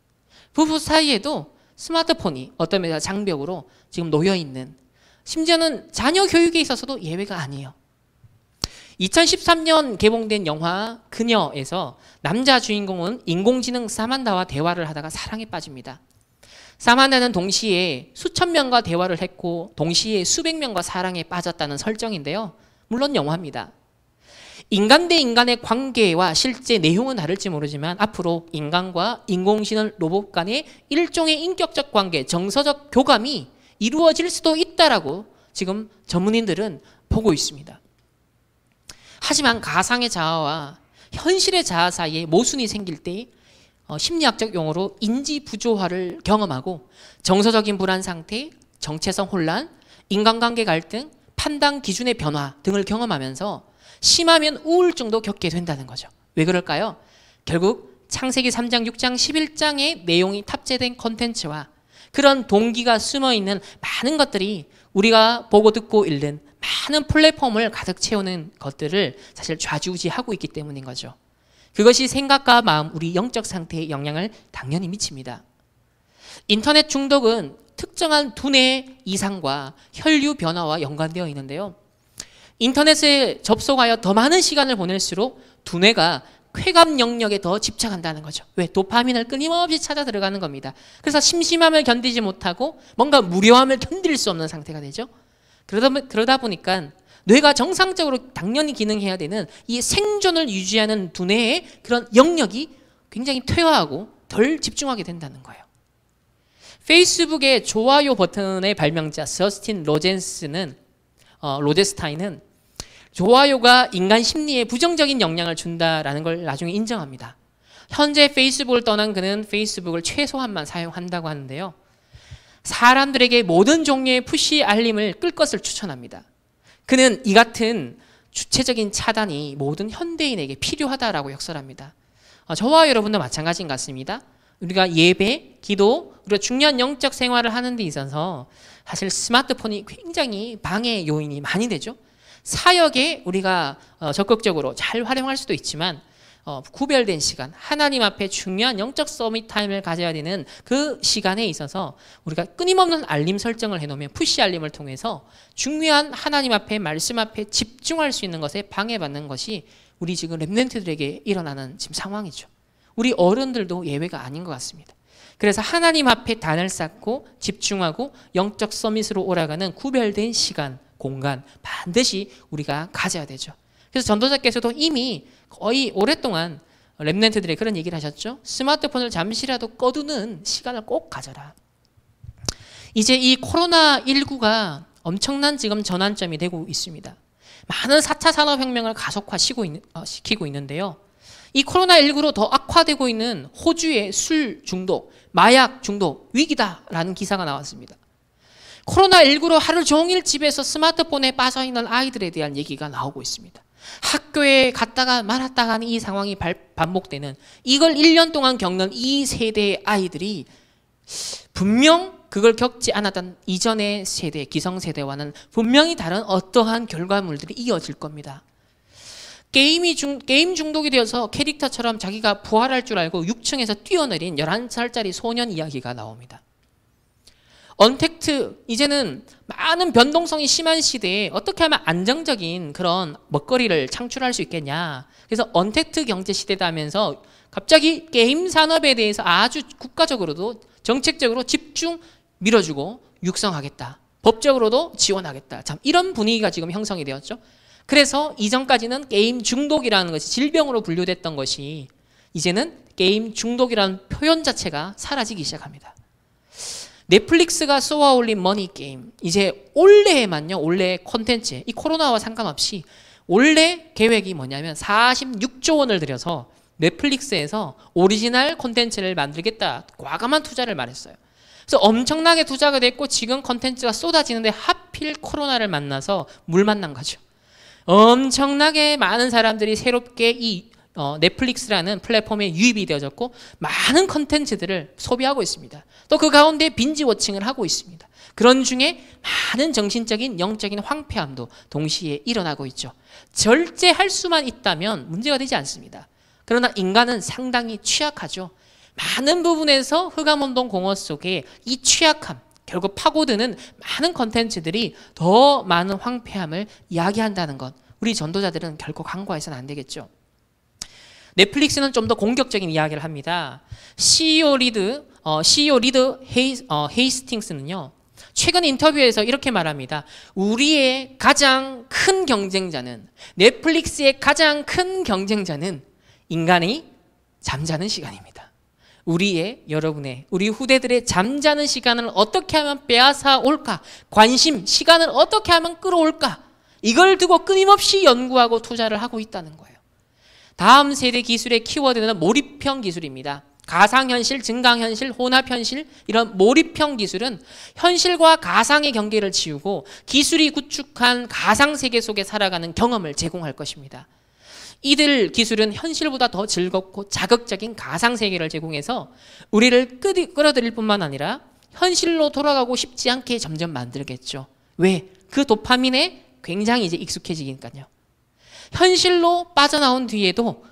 부부 사이에도 스마트폰이 어떤 면에서 장벽으로 지금 놓여있는, 심지어는 자녀 교육에 있어서도 예외가 아니에요. 2013년 개봉된 영화 그녀에서 남자 주인공은 인공지능 사만다와 대화를 하다가 사랑에 빠집니다. 사만다는 동시에 수천 명과 대화를 했고 동시에 수백 명과 사랑에 빠졌다는 설정인데요. 물론 영화입니다. 인간 대 인간의 관계와 실제 내용은 다를지 모르지만 앞으로 인간과 인공지능 로봇 간의 일종의 인격적 관계, 정서적 교감이 이루어질 수도 있다라고 지금 전문인들은 보고 있습니다. 하지만 가상의 자아와 현실의 자아 사이에 모순이 생길 때 심리학적 용어로 인지 부조화를 경험하고 정서적인 불안 상태, 정체성 혼란, 인간관계 갈등, 판단 기준의 변화 등을 경험하면서 심하면 우울증도 겪게 된다는 거죠. 왜 그럴까요? 결국 창세기 3장, 6장, 11장의 내용이 탑재된 콘텐츠와 그런 동기가 숨어있는 많은 것들이 우리가 보고 듣고 읽는 많은 플랫폼을 가득 채우는 것들을 사실 좌지우지하고 있기 때문인 거죠. 그것이 생각과 마음, 우리 영적 상태에 영향을 당연히 미칩니다. 인터넷 중독은 특정한 두뇌 이상과 혈류 변화와 연관되어 있는데요. 인터넷에 접속하여 더 많은 시간을 보낼수록 두뇌가 쾌감 영역에 더 집착한다는 거죠. 왜? 도파민을 끊임없이 찾아 들어가는 겁니다. 그래서 심심함을 견디지 못하고 뭔가 무료함을 견딜 수 없는 상태가 되죠. 그러다 보니까 뇌가 정상적으로 당연히 기능해야 되는 이 생존을 유지하는 두뇌의 그런 영역이 굉장히 퇴화하고 덜 집중하게 된다는 거예요. 페이스북의 좋아요 버튼의 발명자 저스틴 로제스타인은 좋아요가 인간 심리에 부정적인 영향을 준다라는 걸 나중에 인정합니다. 현재 페이스북을 떠난 그는 페이스북을 최소한만 사용한다고 하는데요. 사람들에게 모든 종류의 푸시 알림을 끌 것을 추천합니다. 그는 이 같은 주체적인 차단이 모든 현대인에게 필요하다라고 역설합니다. 저와 여러분도 마찬가지인 것 같습니다. 우리가 예배, 기도, 우리가 중요한 영적 생활을 하는 데 있어서 사실 스마트폰이 굉장히 방해 요인이 많이 되죠. 사역에 우리가 적극적으로 잘 활용할 수도 있지만 구별된 시간, 하나님 앞에 중요한 영적 서밋 타임을 가져야 되는 그 시간에 있어서 우리가 끊임없는 알림 설정을 해놓으면 푸시 알림을 통해서 중요한 하나님 앞에 말씀 앞에 집중할 수 있는 것에 방해받는 것이 우리 지금 렘넌트들에게 일어나는 지금 상황이죠. 우리 어른들도 예외가 아닌 것 같습니다. 그래서 하나님 앞에 단을 쌓고 집중하고 영적 서밋으로 오라가는 구별된 시간, 공간 반드시 우리가 가져야 되죠. 그래서 전도자께서도 이미 거의 오랫동안 렘넌트들의 그런 얘기를 하셨죠. 스마트폰을 잠시라도 꺼두는 시간을 꼭 가져라. 이제 이 코로나19가 엄청난 지금 전환점이 되고 있습니다. 많은 4차 산업혁명을 가속화시키고 있는데요. 이 코로나19로 더 악화되고 있는 호주의 술 중독, 마약 중독 위기다라는 기사가 나왔습니다. 코로나19로 하루 종일 집에서 스마트폰에 빠져있는 아이들에 대한 얘기가 나오고 있습니다. 학교에 갔다가 말았다가 하는 이 상황이 반복되는, 이걸 1년 동안 겪는 이 세대의 아이들이 분명 그걸 겪지 않았던 이전의 세대, 기성세대와는 분명히 다른 어떠한 결과물들이 이어질 겁니다. 게임 중독이 되어서 캐릭터처럼 자기가 부활할 줄 알고 6층에서 뛰어내린 11살짜리 소년 이야기가 나옵니다. 언택트, 이제는 많은 변동성이 심한 시대에 어떻게 하면 안정적인 그런 먹거리를 창출할 수 있겠냐. 그래서 언택트 경제 시대다 하면서 갑자기 게임 산업에 대해서 아주 국가적으로도 정책적으로 집중 밀어주고 육성하겠다. 법적으로도 지원하겠다. 참 이런 분위기가 지금 형성이 되었죠. 그래서 이전까지는 게임 중독이라는 것이 질병으로 분류됐던 것이 이제는 게임 중독이라는 표현 자체가 사라지기 시작합니다. 넷플릭스가 쏘아올린 머니게임, 이제 올해에만요, 올해 콘텐츠, 이 코로나와 상관없이 올해 계획이 뭐냐면 46조 원을 들여서 넷플릭스에서 오리지널 콘텐츠를 만들겠다, 과감한 투자를 말했어요. 그래서 엄청나게 투자가 됐고 지금 콘텐츠가 쏟아지는데 하필 코로나를 만나서 물 만난 거죠. 엄청나게 많은 사람들이 새롭게 이 넷플릭스라는 플랫폼에 유입이 되어졌고 많은 컨텐츠들을 소비하고 있습니다. 또 그 가운데 빈지 워칭을 하고 있습니다. 그런 중에 많은 정신적인 영적인 황폐함도 동시에 일어나고 있죠. 절제할 수만 있다면 문제가 되지 않습니다. 그러나 인간은 상당히 취약하죠. 많은 부분에서 흑암운동 공허 속에 이 취약함, 결국 파고드는 많은 컨텐츠들이 더 많은 황폐함을 이야기한다는 것, 우리 전도자들은 결코 간과해서는 안 되겠죠. 넷플릭스는 좀 더 공격적인 이야기를 합니다. CEO 리드 헤이스팅스는요, 최근 인터뷰에서 이렇게 말합니다. 우리의 가장 큰 경쟁자는, 넷플릭스의 가장 큰 경쟁자는 인간이 잠자는 시간입니다. 여러분의, 우리 후대들의 잠자는 시간을 어떻게 하면 빼앗아 올까? 관심, 시간을 어떻게 하면 끌어올까? 이걸 두고 끊임없이 연구하고 투자를 하고 있다는 거예요. 다음 세대 기술의 키워드는 몰입형 기술입니다. 가상현실, 증강현실, 혼합현실, 이런 몰입형 기술은 현실과 가상의 경계를 지우고 기술이 구축한 가상세계 속에 살아가는 경험을 제공할 것입니다. 이들 기술은 현실보다 더 즐겁고 자극적인 가상세계를 제공해서 우리를 끌어들일 뿐만 아니라 현실로 돌아가고 싶지 않게 점점 만들겠죠. 왜? 그 도파민에 굉장히 이제 익숙해지니까요. 현실로 빠져나온 뒤에도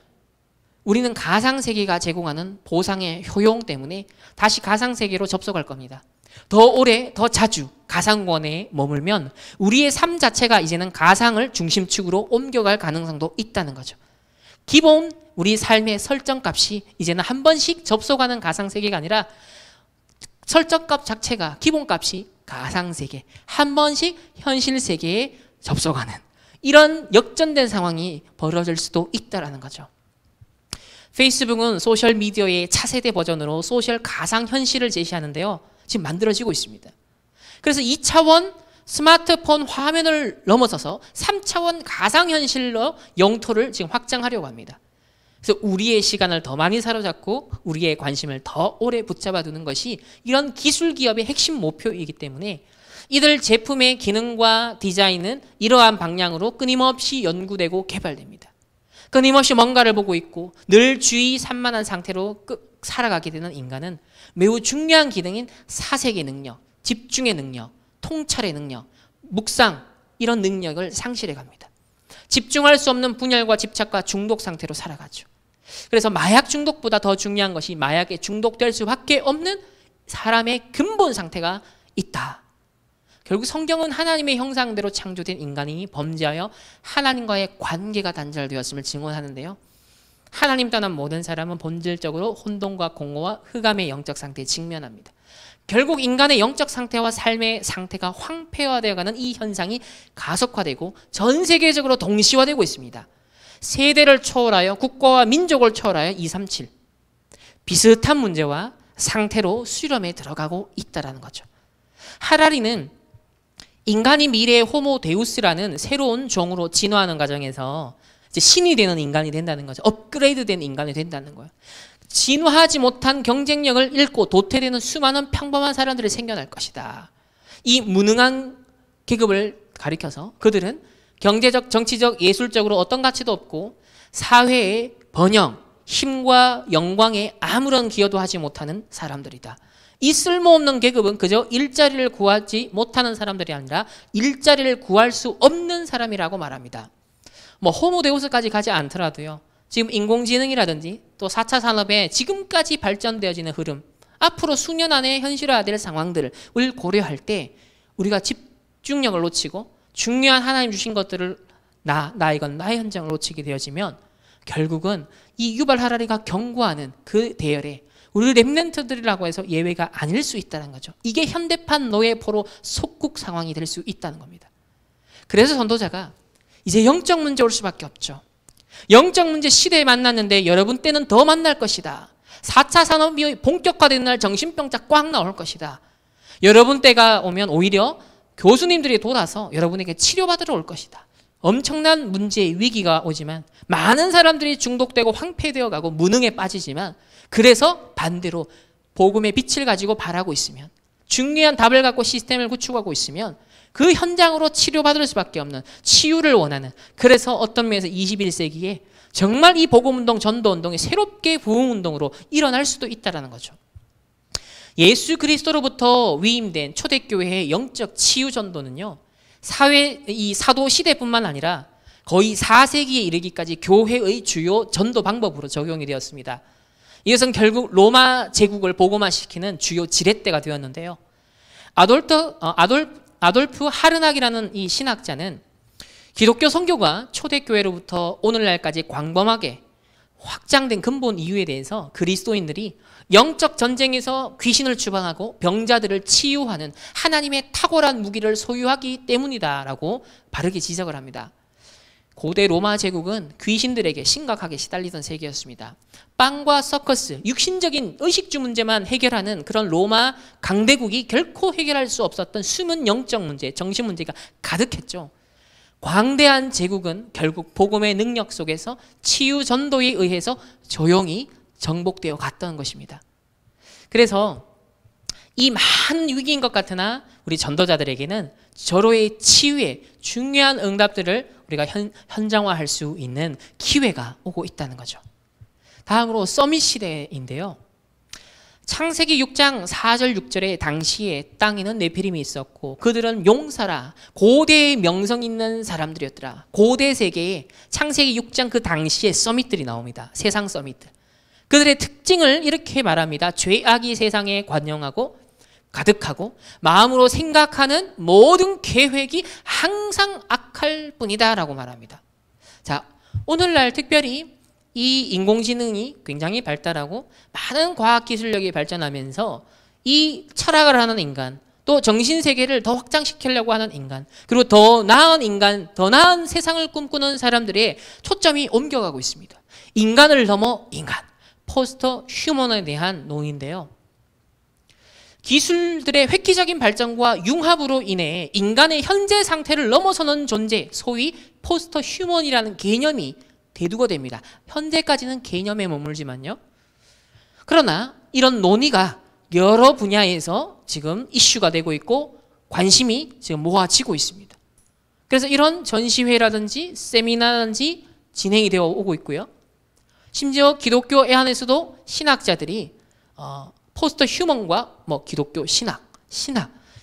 우리는 가상세계가 제공하는 보상의 효용 때문에 다시 가상세계로 접속할 겁니다. 더 오래, 더 자주 가상권에 머물면 우리의 삶 자체가 이제는 가상을 중심축으로 옮겨갈 가능성도 있다는 거죠. 기본 우리 삶의 설정값이 이제는 한 번씩 접속하는 가상세계가 아니라 설정값 자체가, 기본값이 가상세계, 한 번씩 현실세계에 접속하는 이런 역전된 상황이 벌어질 수도 있다는 거죠. 페이스북은 소셜미디어의 차세대 버전으로 소셜 가상현실을 제시하는데요. 지금 만들어지고 있습니다. 그래서 2차원 스마트폰 화면을 넘어서서 3차원 가상현실로 영토를 지금 확장하려고 합니다. 그래서 우리의 시간을 더 많이 사로잡고 우리의 관심을 더 오래 붙잡아 두는 것이 이런 기술 기업의 핵심 목표이기 때문에 이들 제품의 기능과 디자인은 이러한 방향으로 끊임없이 연구되고 개발됩니다. 끊임없이 뭔가를 보고 있고 늘 주의 산만한 상태로 살아가게 되는 인간은 매우 중요한 기능인 사색의 능력, 집중의 능력, 통찰의 능력, 묵상 이런 능력을 상실해 갑니다. 집중할 수 없는 분열과 집착과 중독 상태로 살아가죠. 그래서 마약 중독보다 더 중요한 것이 마약에 중독될 수밖에 없는 사람의 근본 상태가 있다. 결국 성경은 하나님의 형상대로 창조된 인간이 범죄하여 하나님과의 관계가 단절되었음을 증언하는데요. 하나님 떠난 모든 사람은 본질적으로 혼돈과 공허와 흑암의 영적 상태에 직면합니다. 결국 인간의 영적 상태와 삶의 상태가 황폐화되어가는 이 현상이 가속화되고 전 세계적으로 동시화되고 있습니다. 세대를 초월하여 국가와 민족을 초월하여 237 비슷한 문제와 상태로 수렴에 들어가고 있다는 거죠. 하라리는 인간이 미래의 호모 데우스라는 새로운 종으로 진화하는 과정에서 이제 신이 되는 인간이 된다는 거죠. 업그레이드된 인간이 된다는 거예요. 진화하지 못한 경쟁력을 잃고 도태되는 수많은 평범한 사람들이 생겨날 것이다. 이 무능한 계급을 가리켜서 그들은 경제적, 정치적, 예술적으로 어떤 가치도 없고 사회의 번영, 힘과 영광에 아무런 기여도 하지 못하는 사람들이다. 이 쓸모없는 계급은 그저 일자리를 구하지 못하는 사람들이 아니라 일자리를 구할 수 없는 사람이라고 말합니다. 뭐 호모데우스까지 가지 않더라도요. 지금 인공지능이라든지 또 4차 산업에 지금까지 발전되어지는 흐름, 앞으로 수년 안에 현실화될 상황들을 고려할 때 우리가 집중력을 놓치고 중요한 하나님 주신 것들을 이건 나의 현장을 놓치게 되어지면 결국은 이 유발 하라리가 경고하는 그 대열에 우리 렘넌트들이라고 해서 예외가 아닐 수 있다는 거죠. 이게 현대판 노예포로 속국 상황이 될 수 있다는 겁니다. 그래서 전도자가 이제 영적 문제 올 수밖에 없죠. 영적 문제 시대에 만났는데 여러분 때는 더 만날 것이다. 4차 산업이 본격화되는 날 정신병자 꽉 나올 것이다. 여러분 때가 오면 오히려 교수님들이 돌아서 여러분에게 치료받으러 올 것이다. 엄청난 문제의 위기가 오지만 많은 사람들이 중독되고 황폐되어 가고 무능에 빠지지만 그래서 반대로 복음의 빛을 가지고 바라고 있으면 중요한 답을 갖고 시스템을 구축하고 있으면 그 현장으로 치료받을 수밖에 없는 치유를 원하는 그래서 어떤 면에서 21세기에 정말 이 복음운동 전도운동이 새롭게 부흥운동으로 일어날 수도 있다는 거죠. 예수 그리스도로부터 위임된 초대교회의 영적 치유 전도는요. 이 사도 시대뿐만 아니라 거의 4세기에 이르기까지 교회의 주요 전도 방법으로 적용이 되었습니다. 이것은 결국 로마 제국을 복음화시키는 주요 지렛대가 되었는데요. 아돌프 하르낙이라는 이 신학자는 기독교 선교가 초대교회로부터 오늘날까지 광범하게 확장된 근본 이유에 대해서 그리스도인들이 영적 전쟁에서 귀신을 추방하고 병자들을 치유하는 하나님의 탁월한 무기를 소유하기 때문이다라고 바르게 지적을 합니다. 고대 로마 제국은 귀신들에게 심각하게 시달리던 세계였습니다. 빵과 서커스, 육신적인 의식주 문제만 해결하는 그런 로마 강대국이 결코 해결할 수 없었던 숨은 영적 문제, 정신 문제가 가득했죠. 광대한 제국은 결국 복음의 능력 속에서 치유 전도에 의해서 조용히 정복되어 갔던 것입니다. 그래서 이 많은 위기인 것 같으나 우리 전도자들에게는 절호의 치유에 중요한 응답들을 우리가 현장화할 수 있는 기회가 오고 있다는 거죠. 다음으로 서밋 시대인데요. 창세기 6장 4절 6절에 당시에 땅에는 네피림이 있었고 그들은 용사라 고대의 명성 있는 사람들이었더라. 고대 세계에 창세기 6장 그 당시에 서밋들이 나옵니다. 세상 서밋들. 그들의 특징을 이렇게 말합니다. 죄악이 세상에 관영하고 가득하고 마음으로 생각하는 모든 계획이 항상 악할 뿐이다 라고 말합니다. 자, 오늘날 특별히 이 인공지능이 굉장히 발달하고 많은 과학기술력이 발전하면서 이 철학을 하는 인간 또 정신세계를 더 확장시키려고 하는 인간 그리고 더 나은 인간, 더 나은 세상을 꿈꾸는 사람들의 초점이 옮겨가고 있습니다. 인간을 넘어 인간, 포스터 휴먼에 대한 논의인데요. 기술들의 획기적인 발전과 융합으로 인해 인간의 현재 상태를 넘어서는 존재, 소위 포스터 휴먼이라는 개념이 대두가 됩니다. 현재까지는 개념에 머물지만요. 그러나 이런 논의가 여러 분야에서 지금 이슈가 되고 있고 관심이 지금 모아지고 있습니다. 그래서 이런 전시회라든지 세미나라든지 진행이 되어 오고 있고요. 심지어 기독교 애안에서도 신학자들이 포스트 휴먼과 뭐 기독교 신학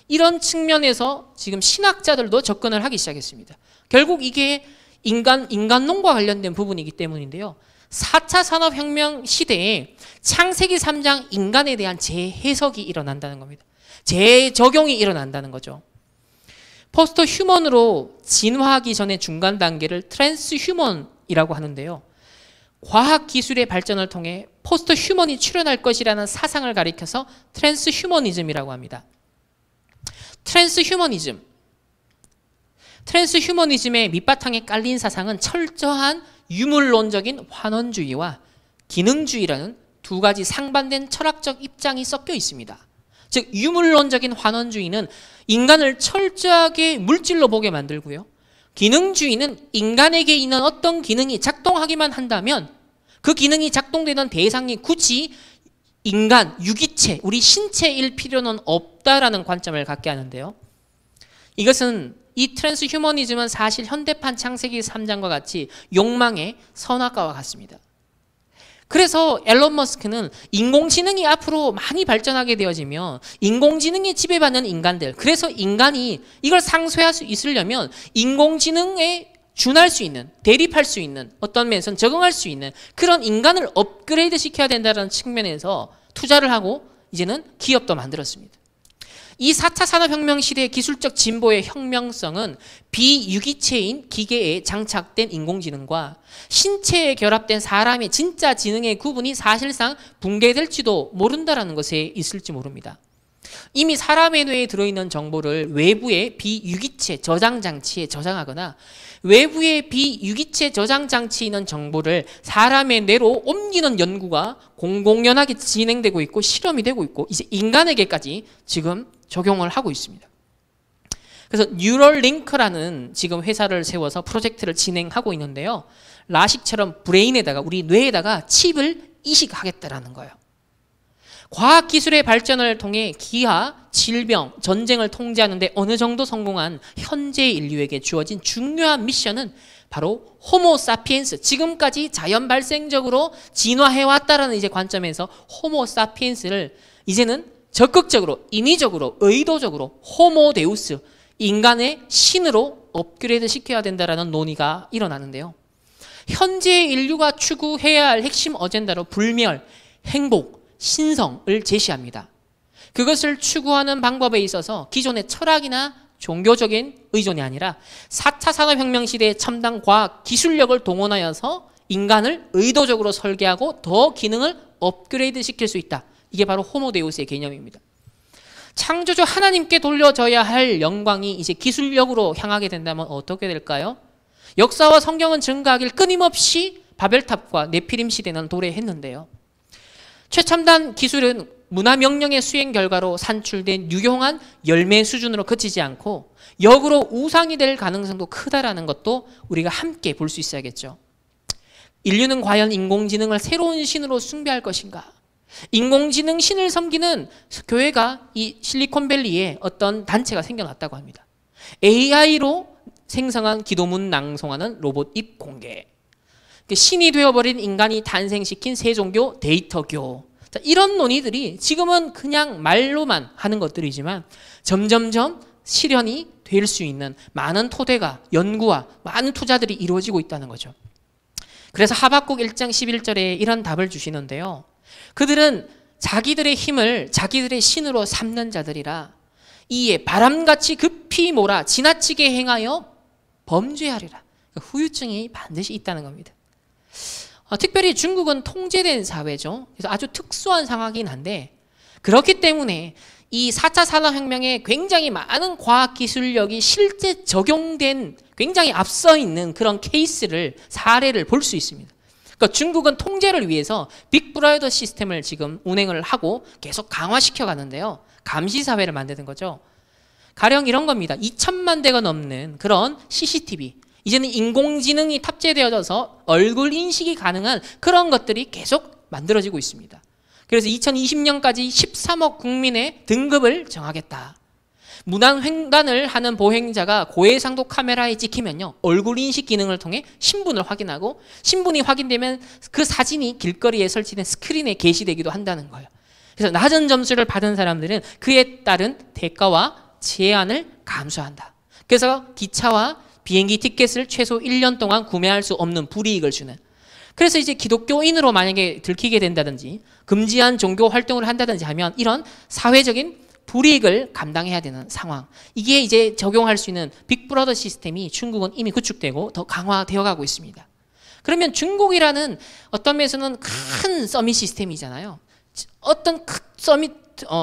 이런 측면에서 지금 신학자들도 접근을 하기 시작했습니다. 결국 이게 인간론과 관련된 부분이기 때문인데요. 4차 산업혁명 시대에 창세기 3장 인간에 대한 재해석이 일어난다는 겁니다. 재적용이 일어난다는 거죠. 포스트 휴먼으로 진화하기 전의 중간 단계를 트랜스 휴먼이라고 하는데요. 과학기술의 발전을 통해 포스트 휴먼이 출현할 것이라는 사상을 가리켜서 트랜스 휴머니즘이라고 합니다. 트랜스 휴머니즘의 밑바탕에 깔린 사상은 철저한 유물론적인 환원주의와 기능주의라는 두 가지 상반된 철학적 입장이 섞여 있습니다. 즉 유물론적인 환원주의는 인간을 철저하게 물질로 보게 만들고요. 기능주의는 인간에게 있는 어떤 기능이 작동하기만 한다면 그 기능이 작동되는 대상이 굳이 인간, 유기체, 우리 신체일 필요는 없다라는 관점을 갖게 하는데요. 이것은 이 트랜스 휴머니즘은 사실 현대판 창세기 3장과 같이 욕망의 선악과와 같습니다. 그래서 앨런 머스크는 인공지능이 앞으로 많이 발전하게 되어지면 인공지능에 지배받는 인간들, 그래서 인간이 이걸 상쇄할 수 있으려면 인공지능에 준할 수 있는, 대립할 수 있는, 어떤 면에서는 적응할 수 있는 그런 인간을 업그레이드 시켜야 된다는 측면에서 투자를 하고 이제는 기업도 만들었습니다. 이 4차 산업혁명 시대의 기술적 진보의 혁명성은 비유기체인 기계에 장착된 인공지능과 신체에 결합된 사람의 진짜 지능의 구분이 사실상 붕괴될지도 모른다는 것에 있을지 모릅니다. 이미 사람의 뇌에 들어있는 정보를 외부의 비유기체 저장장치에 저장하거나 외부의 비유기체 저장장치에 있는 정보를 사람의 뇌로 옮기는 연구가 공공연하게 진행되고 있고 실험이 되고 있고 이제 인간에게까지 지금 적용을 하고 있습니다. 그래서 뉴럴링크라는 지금 회사를 세워서 프로젝트를 진행하고 있는데요. 라식처럼 브레인에다가 우리 뇌에다가 칩을 이식하겠다라는 거예요. 과학기술의 발전을 통해 기아, 질병, 전쟁을 통제하는 데 어느 정도 성공한 현재 인류에게 주어진 중요한 미션은 바로 호모 사피엔스, 지금까지 자연 발생적으로 진화해왔다라는 이제 관점에서 호모 사피엔스를 이제는 적극적으로, 인위적으로, 의도적으로 호모 데우스, 인간의 신으로 업그레이드 시켜야 된다라는 논의가 일어나는데요. 현재 인류가 추구해야 할 핵심 어젠다로 불멸, 행복, 신성을 제시합니다. 그것을 추구하는 방법에 있어서 기존의 철학이나 종교적인 의존이 아니라 4차 산업혁명 시대의 첨단 과학 기술력을 동원하여서 인간을 의도적으로 설계하고 더 기능을 업그레이드 시킬 수 있다. 이게 바로 호모데우스의 개념입니다. 창조주 하나님께 돌려져야 할 영광이 이제 기술력으로 향하게 된다면 어떻게 될까요? 역사와 성경은 증가하길 끊임없이 바벨탑과 네피림 시대는 도래했는데요. 최첨단 기술은 문화명령의 수행 결과로 산출된 유용한 열매 수준으로 그치지 않고 역으로 우상이 될 가능성도 크다라는 것도 우리가 함께 볼 수 있어야겠죠. 인류는 과연 인공지능을 새로운 신으로 숭배할 것인가? 인공지능 신을 섬기는 교회가 이 실리콘밸리에 어떤 단체가 생겨났다고 합니다. AI로 생성한 기도문 낭송하는 로봇 입 공개. 신이 되어버린 인간이 탄생시킨 세종교 데이터교. 자, 이런 논의들이 지금은 그냥 말로만 하는 것들이지만 점점점 실현이 될 수 있는 많은 토대가 연구와 많은 투자들이 이루어지고 있다는 거죠. 그래서 하박국 1장 11절에 이런 답을 주시는데요. 그들은 자기들의 힘을 자기들의 신으로 삼는 자들이라 이에 바람같이 급히 몰아 지나치게 행하여 범죄하리라. 후유증이 반드시 있다는 겁니다. 특별히 중국은 통제된 사회죠. 그래서 아주 특수한 상황이긴 한데 그렇기 때문에 이 4차 산업혁명에 굉장히 많은 과학기술력이 실제 적용된 굉장히 앞서 있는 그런 케이스를 사례를 볼 수 있습니다. 그러니까 중국은 통제를 위해서 빅브라더 시스템을 지금 운행을 하고 계속 강화시켜 가는데요. 감시사회를 만드는 거죠. 가령 이런 겁니다. 2천만 대가 넘는 그런 CCTV 이제는 인공지능이 탑재되어져서 얼굴 인식이 가능한 그런 것들이 계속 만들어지고 있습니다. 그래서 2020년까지 13억 국민의 등급을 정하겠다. 무단횡단을 하는 보행자가 고해상도 카메라에 찍히면요, 얼굴 인식 기능을 통해 신분을 확인하고, 신분이 확인되면 그 사진이 길거리에 설치된 스크린에 게시되기도 한다는 거예요. 그래서 낮은 점수를 받은 사람들은 그에 따른 대가와 제한을 감수한다. 그래서 기차와 비행기 티켓을 최소 1년 동안 구매할 수 없는 불이익을 주는, 그래서 이제 기독교인으로 만약에 들키게 된다든지 금지한 종교 활동을 한다든지 하면 이런 사회적인 불이익을 감당해야 되는 상황, 이게 이제 적용할 수 있는 빅브러더 시스템이 중국은 이미 구축되고 더 강화되어 가고 있습니다. 그러면 중국이라는 어떤 면에서는 큰 서밋 시스템이잖아요. 어떤 큰 서밋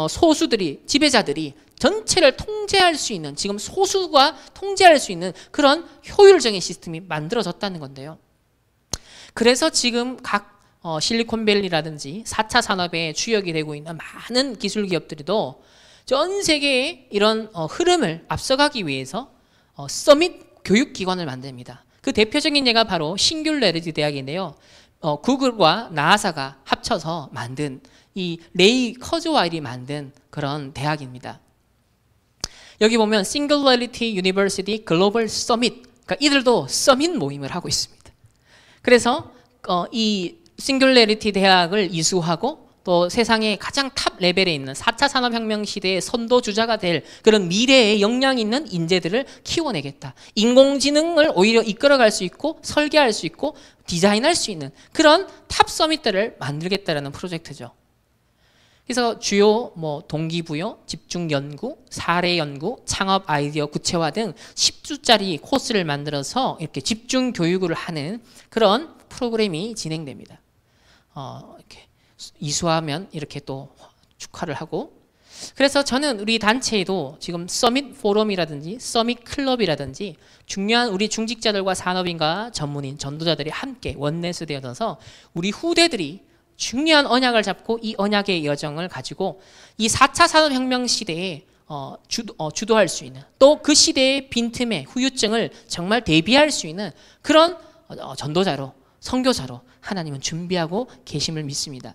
소수들이, 지배자들이 전체를 통제할 수 있는, 지금 소수가 통제할 수 있는 그런 효율적인 시스템이 만들어졌다는 건데요. 그래서 지금 각 실리콘밸리라든지 4차 산업의 주역이 되고 있는 많은 기술 기업들도 전 세계의 이런 흐름을 앞서가기 위해서 서밋 교육기관을 만듭니다. 그 대표적인 예가 바로 싱귤레리티 대학인데요. 구글과 나사가 합쳐서 만든, 이 레이 커즈와일이 만든 그런 대학입니다. 여기 보면 Singularity University Global Summit, 그러니까 이들도 서밋 모임을 하고 있습니다. 그래서 이 싱귤레리티 대학을 이수하고 또 세상의 가장 탑 레벨에 있는 4차 산업혁명 시대의 선도주자가 될 그런 미래의 역량 있는 인재들을 키워내겠다. 인공지능을 오히려 이끌어갈 수 있고 설계할 수 있고 디자인할 수 있는 그런 탑 서밋들을 만들겠다라는 프로젝트죠. 그래서 주요 동기부여, 집중연구, 사례연구, 창업 아이디어 구체화 등 10주짜리 코스를 만들어서 이렇게 집중 교육을 하는 그런 프로그램이 진행됩니다. 이렇게 이수하면 이렇게 또 축하를 하고, 그래서 저는 우리 단체에도 지금 서밋 포럼이라든지 서밋 클럽이라든지 중요한 우리 중직자들과 산업인과 전문인, 전도자들이 함께 원내스 되어서 우리 후대들이 중요한 언약을 잡고 이 언약의 여정을 가지고 이 4차 산업혁명 시대에 주도할 수 있는, 또 그 시대의 빈틈에 후유증을 정말 대비할 수 있는 그런 전도자로, 선교사로 하나님은 준비하고 계심을 믿습니다.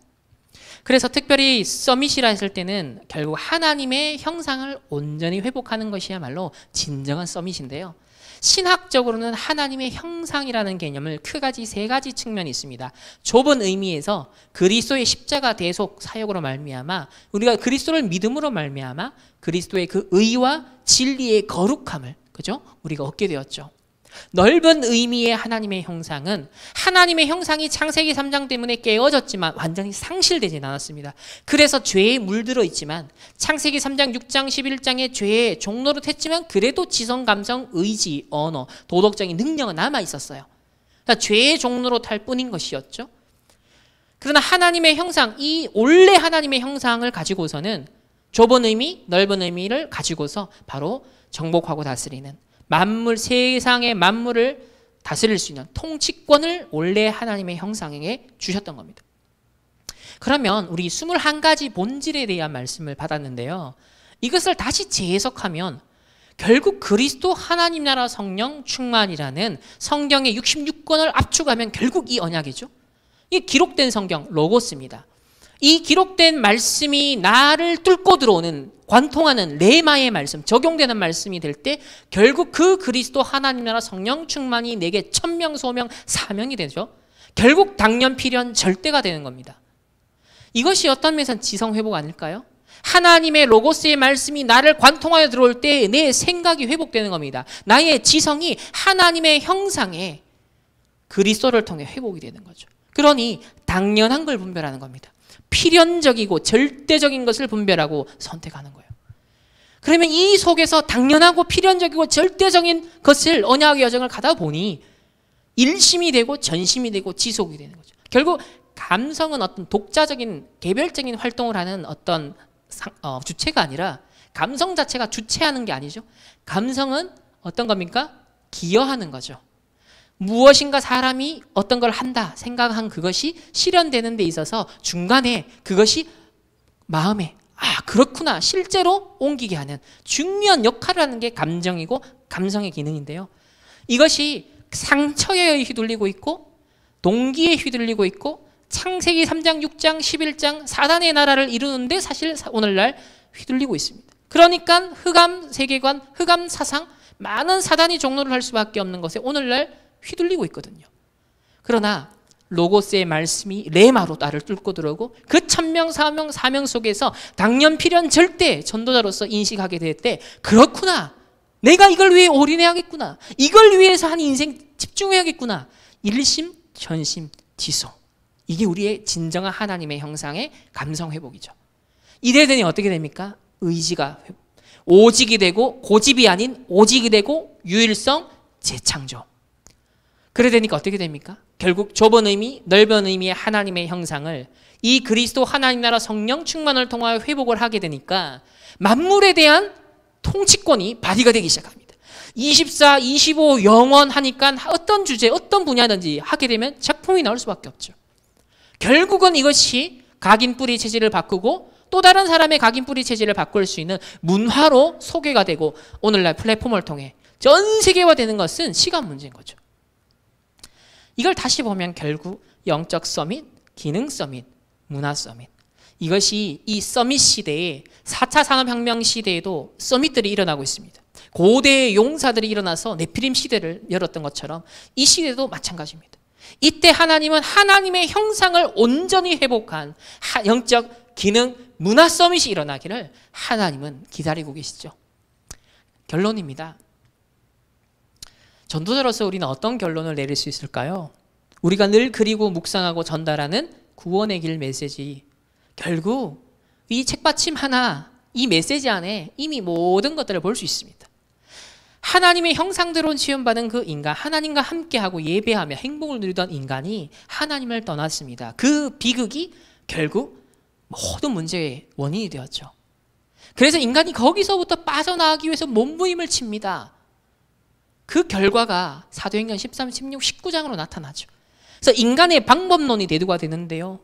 그래서 특별히 서밋이라 했을 때는 결국 하나님의 형상을 온전히 회복하는 것이야말로 진정한 서밋인데요. 신학적으로는 하나님의 형상이라는 개념을 크게 세 가지 측면이 있습니다. 좁은 의미에서 그리스도의 십자가 대속 사역으로 말미암아 우리가 그리스도를 믿음으로 말미암아 그리스도의 그 의와 진리의 거룩함을, 그죠? 우리가 얻게 되었죠. 넓은 의미의 하나님의 형상은 하나님의 형상이 창세기 3장 때문에 깨어졌지만 완전히 상실되진 않았습니다. 그래서 죄에 물들어 있지만 창세기 3장, 6장, 11장의 죄의 종노릇했지만 그래도 지성, 감성, 의지, 언어, 도덕적인 능력은 남아 있었어요. 그러니까 죄의 종노릇할 뿐인 것이었죠. 그러나 하나님의 형상, 이 원래 하나님의 형상을 가지고서는 좁은 의미, 넓은 의미를 가지고서 바로 정복하고 다스리는, 만물, 세상의 만물을 다스릴 수 있는 통치권을 원래 하나님의 형상에게 주셨던 겁니다. 그러면 우리 21가지 본질에 대한 말씀을 받았는데요. 이것을 다시 재해석하면 결국 그리스도 하나님 나라 성령 충만이라는 성경의 66권을 압축하면 결국 이 언약이죠. 이게 기록된 성경, 로고스입니다. 이 기록된 말씀이 나를 뚫고 들어오는, 관통하는 레마의 말씀, 적용되는 말씀이 될 때 결국 그 그리스도 하나님 나라 성령 충만이 내게 천명, 소명, 사명이 되죠. 결국 당년, 필연, 절대가 되는 겁니다. 이것이 어떤 면에서는 지성회복 아닐까요? 하나님의 로고스의 말씀이 나를 관통하여 들어올 때 내 생각이 회복되는 겁니다. 나의 지성이 하나님의 형상에 그리스도를 통해 회복이 되는 거죠. 그러니 당연한 걸 분별하는 겁니다. 필연적이고 절대적인 것을 분별하고 선택하는 거예요. 그러면 이 속에서 당연하고 필연적이고 절대적인 것을 언약의 여정을 가다 보니 일심이 되고 전심이 되고 지속이 되는 거죠. 결국 감성은 어떤 독자적인 개별적인 활동을 하는 어떤 주체가 아니라 감성 자체가 주체하는 게 아니죠. 감성은 어떤 겁니까? 기여하는 거죠. 무엇인가 사람이 어떤 걸 한다 생각한 그것이 실현되는 데 있어서 중간에 그것이 마음에 그렇구나 실제로 옮기게 하는 중요한 역할을 하는 게 감정이고 감성의 기능인데요. 이것이 상처에 휘둘리고 있고 동기에 휘둘리고 있고 창세기 3장, 6장, 11장 사단의 나라를 이루는데 사실 오늘날 휘둘리고 있습니다. 그러니까 흑암 세계관, 흑암 사상, 많은 사단이 종로를 할 수밖에 없는 것에 오늘날 휘둘리고 있거든요. 그러나 로고스의 말씀이 레마로 나를 뚫고 들어오고 그 천명 사명 속에서 당연 필연 절대 전도자로서 인식하게 될 때 그렇구나, 내가 이걸 위해 올인해야겠구나, 이걸 위해서 한 인생 집중해야겠구나, 일심 전심 지소, 이게 우리의 진정한 하나님의 형상의 감성 회복이죠. 이래야 되니 어떻게 됩니까? 의지가 오직이 되고 고집이 아닌 오직이 되고 유일성 재창조. 그래 되니까 어떻게 됩니까? 결국 좁은 의미, 넓은 의미의 하나님의 형상을 이 그리스도 하나님 나라 성령 충만을 통하여 회복을 하게 되니까 만물에 대한 통치권이 발휘가 되기 시작합니다. 24, 25 영원하니까 어떤 주제, 어떤 분야든지 하게 되면 작품이 나올 수밖에 없죠. 결국은 이것이 각인뿌리 체질을 바꾸고 또 다른 사람의 각인뿌리 체질을 바꿀 수 있는 문화로 소개가 되고 오늘날 플랫폼을 통해 전 세계화되는 것은 시간 문제인 거죠. 이걸 다시 보면 결국 영적 서밋, 기능 서밋, 문화 서밋, 이것이 이 서밋 시대에 4차 산업혁명 시대에도 서밋들이 일어나고 있습니다. 고대의 용사들이 일어나서 네피림 시대를 열었던 것처럼 이 시대도 마찬가지입니다. 이때 하나님은 하나님의 형상을 온전히 회복한 영적 기능 문화 서밋이 일어나기를 하나님은 기다리고 계시죠. 결론입니다. 전도자로서 우리는 어떤 결론을 내릴 수 있을까요? 우리가 늘 그리고 묵상하고 전달하는 구원의 길 메시지, 결국 이 책받침 하나, 이 메시지 안에 이미 모든 것들을 볼 수 있습니다. 하나님의 형상대로 지음받은 그 인간, 하나님과 함께하고 예배하며 행복을 누리던 인간이 하나님을 떠났습니다. 그 비극이 결국 모든 문제의 원인이 되었죠. 그래서 인간이 거기서부터 빠져나가기 위해서 몸부림을 칩니다. 그 결과가 사도행전 13, 16, 19장으로 나타나죠. 그래서 인간의 방법론이 대두가 되는데요.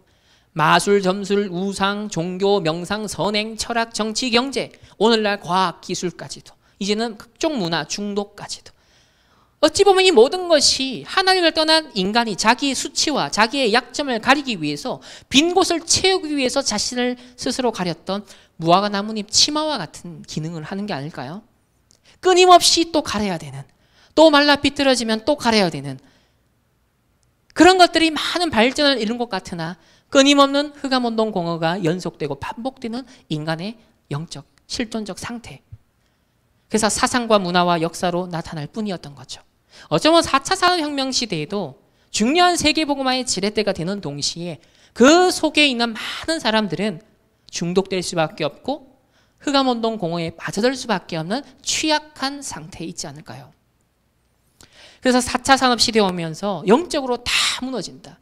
마술, 점술, 우상, 종교, 명상, 선행, 철학, 정치, 경제, 오늘날 과학, 기술까지도, 이제는 각종 문화, 중독까지도. 어찌 보면 이 모든 것이 하나님을 떠난 인간이 자기의 수치와 자기의 약점을 가리기 위해서 빈 곳을 채우기 위해서 자신을 스스로 가렸던 무화과 나뭇잎 치마와 같은 기능을 하는 게 아닐까요? 끊임없이 또 가려야 되는, 또 말라 비틀어지면 또 가려야 되는 그런 것들이 많은 발전을 이룬 것 같으나 끊임없는 흑암운동 공허가 연속되고 반복되는 인간의 영적, 실존적 상태. 그래서 사상과 문화와 역사로 나타날 뿐이었던 거죠. 어쩌면 4차 산업혁명 시대에도 중요한 세계복음화의 지렛대가 되는 동시에 그 속에 있는 많은 사람들은 중독될 수밖에 없고 흑암운동 공허에 빠져들 수밖에 없는 취약한 상태에 있지 않을까요? 그래서 4차 산업시대에 오면서 영적으로 다 무너진다.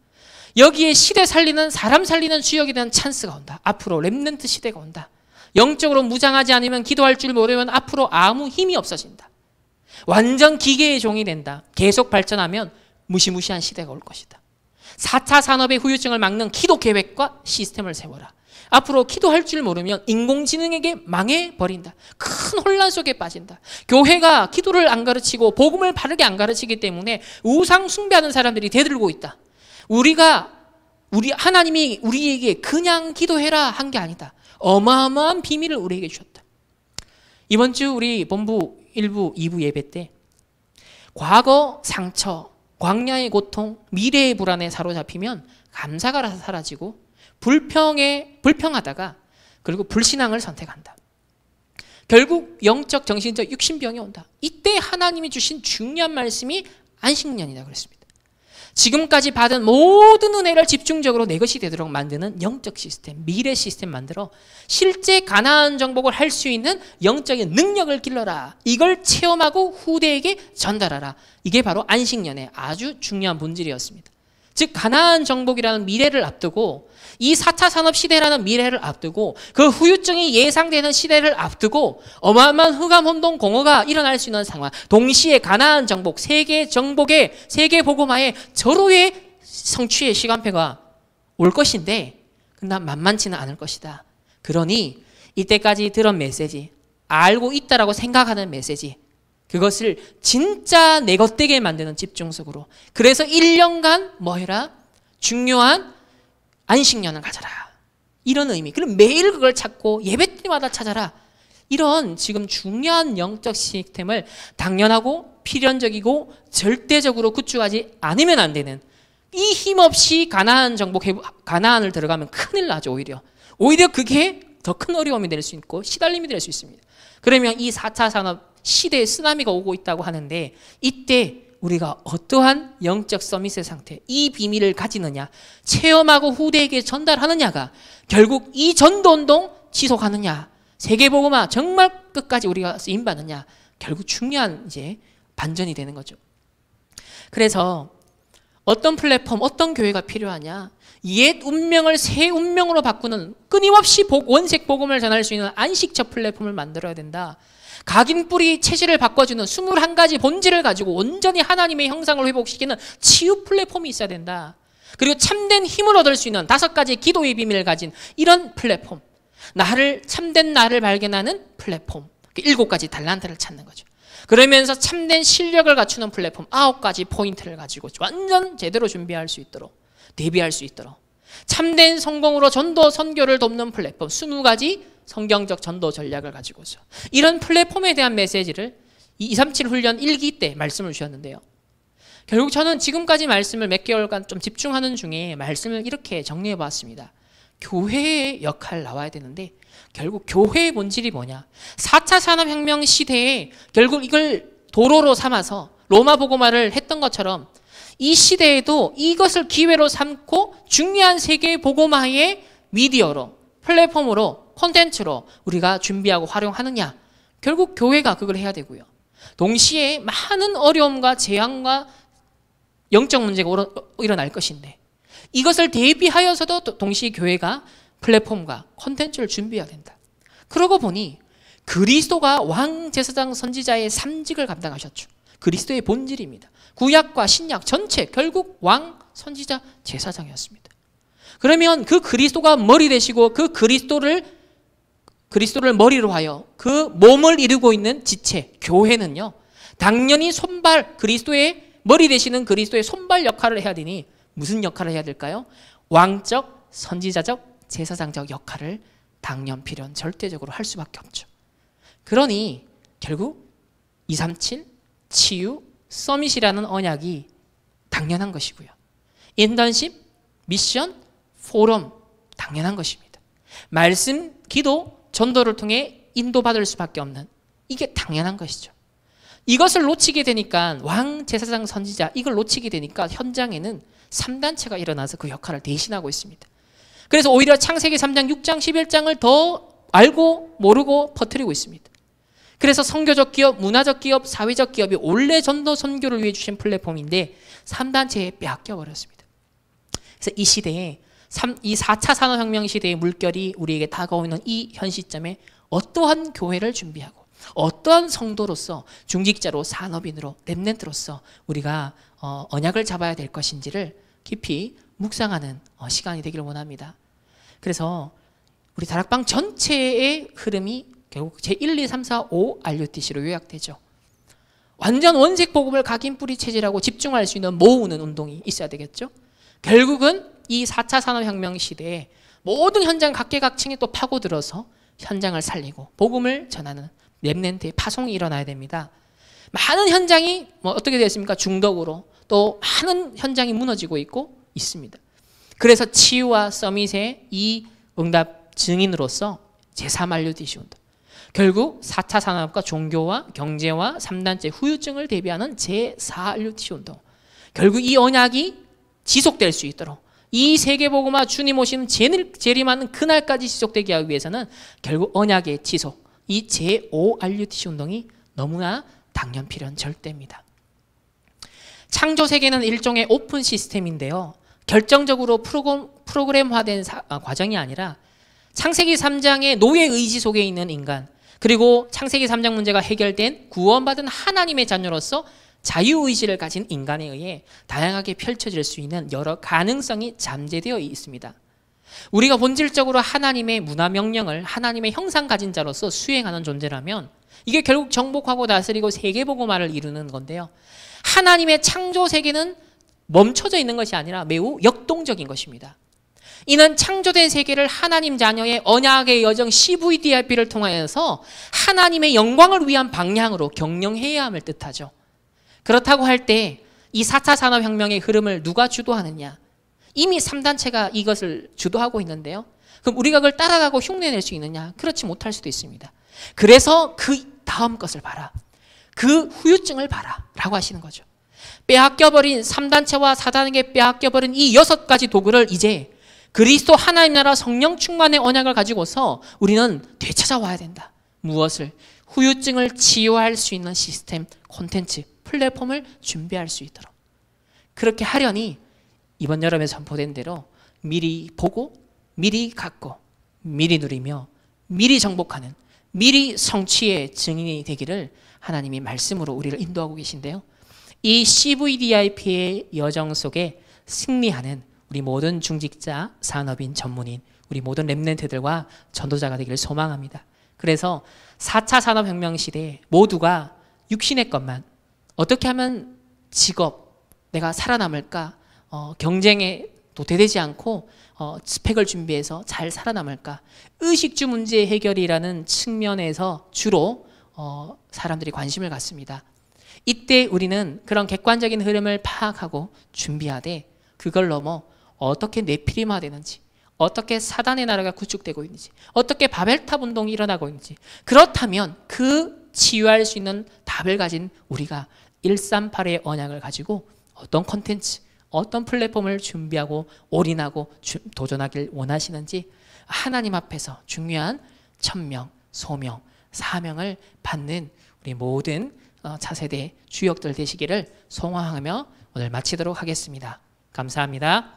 여기에 시대 살리는, 사람 살리는 주역에 대한 찬스가 온다. 앞으로 렘넌트 시대가 온다. 영적으로 무장하지 않으면, 기도할 줄 모르면 앞으로 아무 힘이 없어진다. 완전 기계의 종이 된다. 계속 발전하면 무시무시한 시대가 올 것이다. 4차 산업의 후유증을 막는 기도 계획과 시스템을 세워라. 앞으로 기도할 줄 모르면 인공지능에게 망해버린다. 큰 혼란 속에 빠진다. 교회가 기도를 안 가르치고 복음을 바르게 안 가르치기 때문에 우상 숭배하는 사람들이 대들고 있다. 하나님이 우리에게 그냥 기도해라 한 게 아니다. 어마어마한 비밀을 우리에게 주셨다. 이번 주 우리 본부 1부, 2부 예배 때 과거 상처, 광야의 고통, 미래의 불안에 사로잡히면 감사가 사라지고 불평하다가 그리고 불신앙을 선택한다. 결국 영적, 정신적, 육신병이 온다. 이때 하나님이 주신 중요한 말씀이 안식년이다 그랬습니다. 지금까지 받은 모든 은혜를 집중적으로 내 것이 되도록 만드는 영적 시스템, 미래 시스템 만들어 실제 가나안 정복을 할 수 있는 영적인 능력을 길러라. 이걸 체험하고 후대에게 전달하라. 이게 바로 안식년의 아주 중요한 본질이었습니다. 즉 가나안 정복이라는 미래를 앞두고, 이 4차 산업시대라는 미래를 앞두고, 그 후유증이 예상되는 시대를 앞두고 어마어마한 흑암운동 공허가 일어날 수 있는 상황, 동시에 가나안 정복, 세계 정복의, 세계 복음화의 절호의 성취의 시간표가 올 것인데 난 만만치는 않을 것이다. 그러니 이때까지 들은 메시지, 알고 있다라고 생각하는 메시지, 그것을 진짜 내 것 되게 만드는 집중석으로. 그래서 1년간 뭐 해라? 중요한 안식년을 가져라. 이런 의미. 그럼 매일 그걸 찾고 예배 때마다 찾아라. 이런 지금 중요한 영적 시스템을 당연하고 필연적이고 절대적으로 구축하지 않으면 안 되는, 이 힘없이 가나안을 들어가면 큰일 나죠. 오히려 그게 더 큰 어려움이 될 수 있고 시달림이 될 수 있습니다. 그러면 이 4차 산업 시대의 쓰나미가 오고 있다고 하는데, 이때 우리가 어떠한 영적 서밋의 상태, 이 비밀을 가지느냐, 체험하고 후대에게 전달하느냐가 결국 이 전도운동 지속하느냐, 세계복음화 정말 끝까지 우리가 쓰임받느냐, 결국 중요한 이제 반전이 되는 거죠. 그래서 어떤 플랫폼, 어떤 교회가 필요하냐? 옛 운명을 새 운명으로 바꾸는, 끊임없이 원색 복음을 전할 수 있는 안식처 플랫폼을 만들어야 된다. 각인뿌리 체질을 바꿔주는 21가지 본질을 가지고 온전히 하나님의 형상을 회복시키는 치유 플랫폼이 있어야 된다. 그리고 참된 힘을 얻을 수 있는 5가지 기도의 비밀을 가진 이런 플랫폼, 참된 나를 발견하는 플랫폼, 7가지 달란트를 찾는 거죠. 그러면서 참된 실력을 갖추는 플랫폼 9가지 포인트를 가지고 완전 제대로 준비할 수 있도록, 대비할 수 있도록, 참된 성공으로 전도 선교를 돕는 플랫폼 20가지 성경적 전도 전략을 가지고서, 이런 플랫폼에 대한 메시지를 237 훈련 1기 때 말씀을 주셨는데요. 결국 저는 지금까지 말씀을 몇 개월간 좀 집중하는 중에 말씀을 이렇게 정리해 봤습니다. 교회의 역할 나와야 되는데, 결국 교회의 본질이 뭐냐? 4차 산업혁명 시대에 결국 이걸 도로로 삼아서 로마 복음화를 했던 것처럼 이 시대에도 이것을 기회로 삼고 중요한 세계 복음화의 미디어로, 플랫폼으로, 콘텐츠로 우리가 준비하고 활용하느냐, 결국 교회가 그걸 해야 되고요. 동시에 많은 어려움과 재앙과 영적 문제가 일어날 것인데, 이것을 대비하여서도 동시에 교회가 플랫폼과 콘텐츠를 준비해야 된다. 그러고 보니 그리스도가 왕 제사장 선지자의 3직을 감당하셨죠. 그리스도의 본질입니다. 구약과 신약 전체 결국 왕, 선지자, 제사장이었습니다. 그러면 그 그리스도가 머리 되시고 그 그리스도를 머리로 하여 그 몸을 이루고 있는 지체, 교회는요, 당연히 그리스도의 머리 되시는 그리스도의 손발 역할을 해야 되니 무슨 역할을 해야 될까요? 왕적, 선지자적, 제사장적 역할을 당연 필연 절대적으로 할 수밖에 없죠. 그러니 결국 237 치유 서밋이라는 언약이 당연한 것이고요. 인턴십, 미션, 포럼 당연한 것입니다. 말씀, 기도, 전도를 통해 인도받을 수밖에 없는, 이게 당연한 것이죠. 이것을 놓치게 되니까 왕, 제사장, 선지자, 이걸 놓치게 되니까 현장에는 3단체가 일어나서 그 역할을 대신하고 있습니다. 그래서 오히려 창세기 3장, 6장, 11장을 더 알고 모르고 퍼뜨리고 있습니다. 그래서 선교적 기업, 문화적 기업, 사회적 기업이 원래 전도 선교를 위해 주신 플랫폼인데 3단체에 빼앗겨버렸습니다. 그래서 이 시대에 이 4차 산업혁명 시대의 물결이 우리에게 다가오는 이 현 시점에 어떠한 교회를 준비하고 어떠한 성도로서, 중직자로, 산업인으로, 렘넌트로서 우리가 언약을 잡아야 될 것인지를 깊이 묵상하는 시간이 되기를 원합니다. 그래서 우리 다락방 전체의 흐름이 결국 제1, 2, 3, 4, 5 RUTC로 요약되죠. 완전 원색 복음을 각인 뿌리 체질하고 집중할 수 있는 모으는 운동이 있어야 되겠죠. 결국은 이 4차 산업혁명 시대에 모든 현장 각계각층에 또 파고들어서 현장을 살리고 복음을 전하는 렘넌트의 파송이 일어나야 됩니다. 많은 현장이 어떻게 되었습니까? 중독으로, 또 많은 현장이 무너지고 있습니다. 그래서 치유와 서밋의 이 응답 증인으로서 제3RUTC 운동, 결국 4차 산업과 종교와 경제와 3단체 후유증을 대비하는 제4RUTC 운동, 결국 이 언약이 지속될 수 있도록, 이 세계복음화 주님 오시는 재림하는 그날까지 지속되게 하기 위해서는 결국 언약의 지속, 이 제5RUTC 운동이 너무나 당연 필요한 절대입니다. 창조 세계는 일종의 오픈 시스템인데요, 결정적으로 프로그램화된 과정이 아니라 창세기 3장의 노예 의지 속에 있는 인간, 그리고 창세기 3장 문제가 해결된 구원받은 하나님의 자녀로서 자유의지를 가진 인간에 의해 다양하게 펼쳐질 수 있는 여러 가능성이 잠재되어 있습니다. 우리가 본질적으로 하나님의 문화 명령을 하나님의 형상 가진 자로서 수행하는 존재라면 이게 결국 정복하고 다스리고 세계복음화를 이루는 건데요. 하나님의 창조 세계는 멈춰져 있는 것이 아니라 매우 역동적인 것입니다. 이는 창조된 세계를 하나님 자녀의 언약의 여정 CVDIP를 통하여서 하나님의 영광을 위한 방향으로 경영해야 함을 뜻하죠. 그렇다고 할 때 이 4차 산업혁명의 흐름을 누가 주도하느냐? 이미 3단체가 이것을 주도하고 있는데요. 그럼 우리가 그걸 따라가고 흉내낼 수 있느냐? 그렇지 못할 수도 있습니다. 그래서 그 다음 것을 봐라. 그 후유증을 봐라 라고 하시는 거죠. 빼앗겨버린 3단체와 사단에게 빼앗겨버린 이 6가지 도구를 이제 그리스도 하나님 나라 성령 충만의 언약을 가지고서 우리는 되찾아와야 된다. 무엇을? 후유증을 치유할 수 있는 시스템, 콘텐츠, 플랫폼을 준비할 수 있도록. 그렇게 하려니 이번 여름에 선포된 대로 미리 보고 미리 갖고 미리 누리며 미리 정복하는 미리 성취의 증인이 되기를 하나님이 말씀으로 우리를 인도하고 계신데요. 이 CVDIP의 여정 속에 승리하는 우리 모든 중직자, 산업인, 전문인, 우리 모든 렘넌트들과 전도자가 되기를 소망합니다. 그래서 4차 산업혁명 시대에 모두가 육신의 것만 어떻게 하면 직업, 내가 살아남을까, 경쟁에 도태되지 않고 스펙을 준비해서 잘 살아남을까, 의식주 문제 해결이라는 측면에서 주로 사람들이 관심을 갖습니다. 이때 우리는 그런 객관적인 흐름을 파악하고 준비하되 그걸 넘어 어떻게 네피림화되는지, 어떻게 사단의 나라가 구축되고 있는지, 어떻게 바벨탑 운동이 일어나고 있는지, 그렇다면 그 치유할 수 있는 답을 가진 우리가 138의 언약을 가지고 어떤 콘텐츠, 어떤 플랫폼을 준비하고 올인하고 도전하길 원하시는지 하나님 앞에서 중요한 천명, 소명, 사명을 받는 우리 모든 차세대 주역들 되시기를 소망하며 오늘 마치도록 하겠습니다. 감사합니다.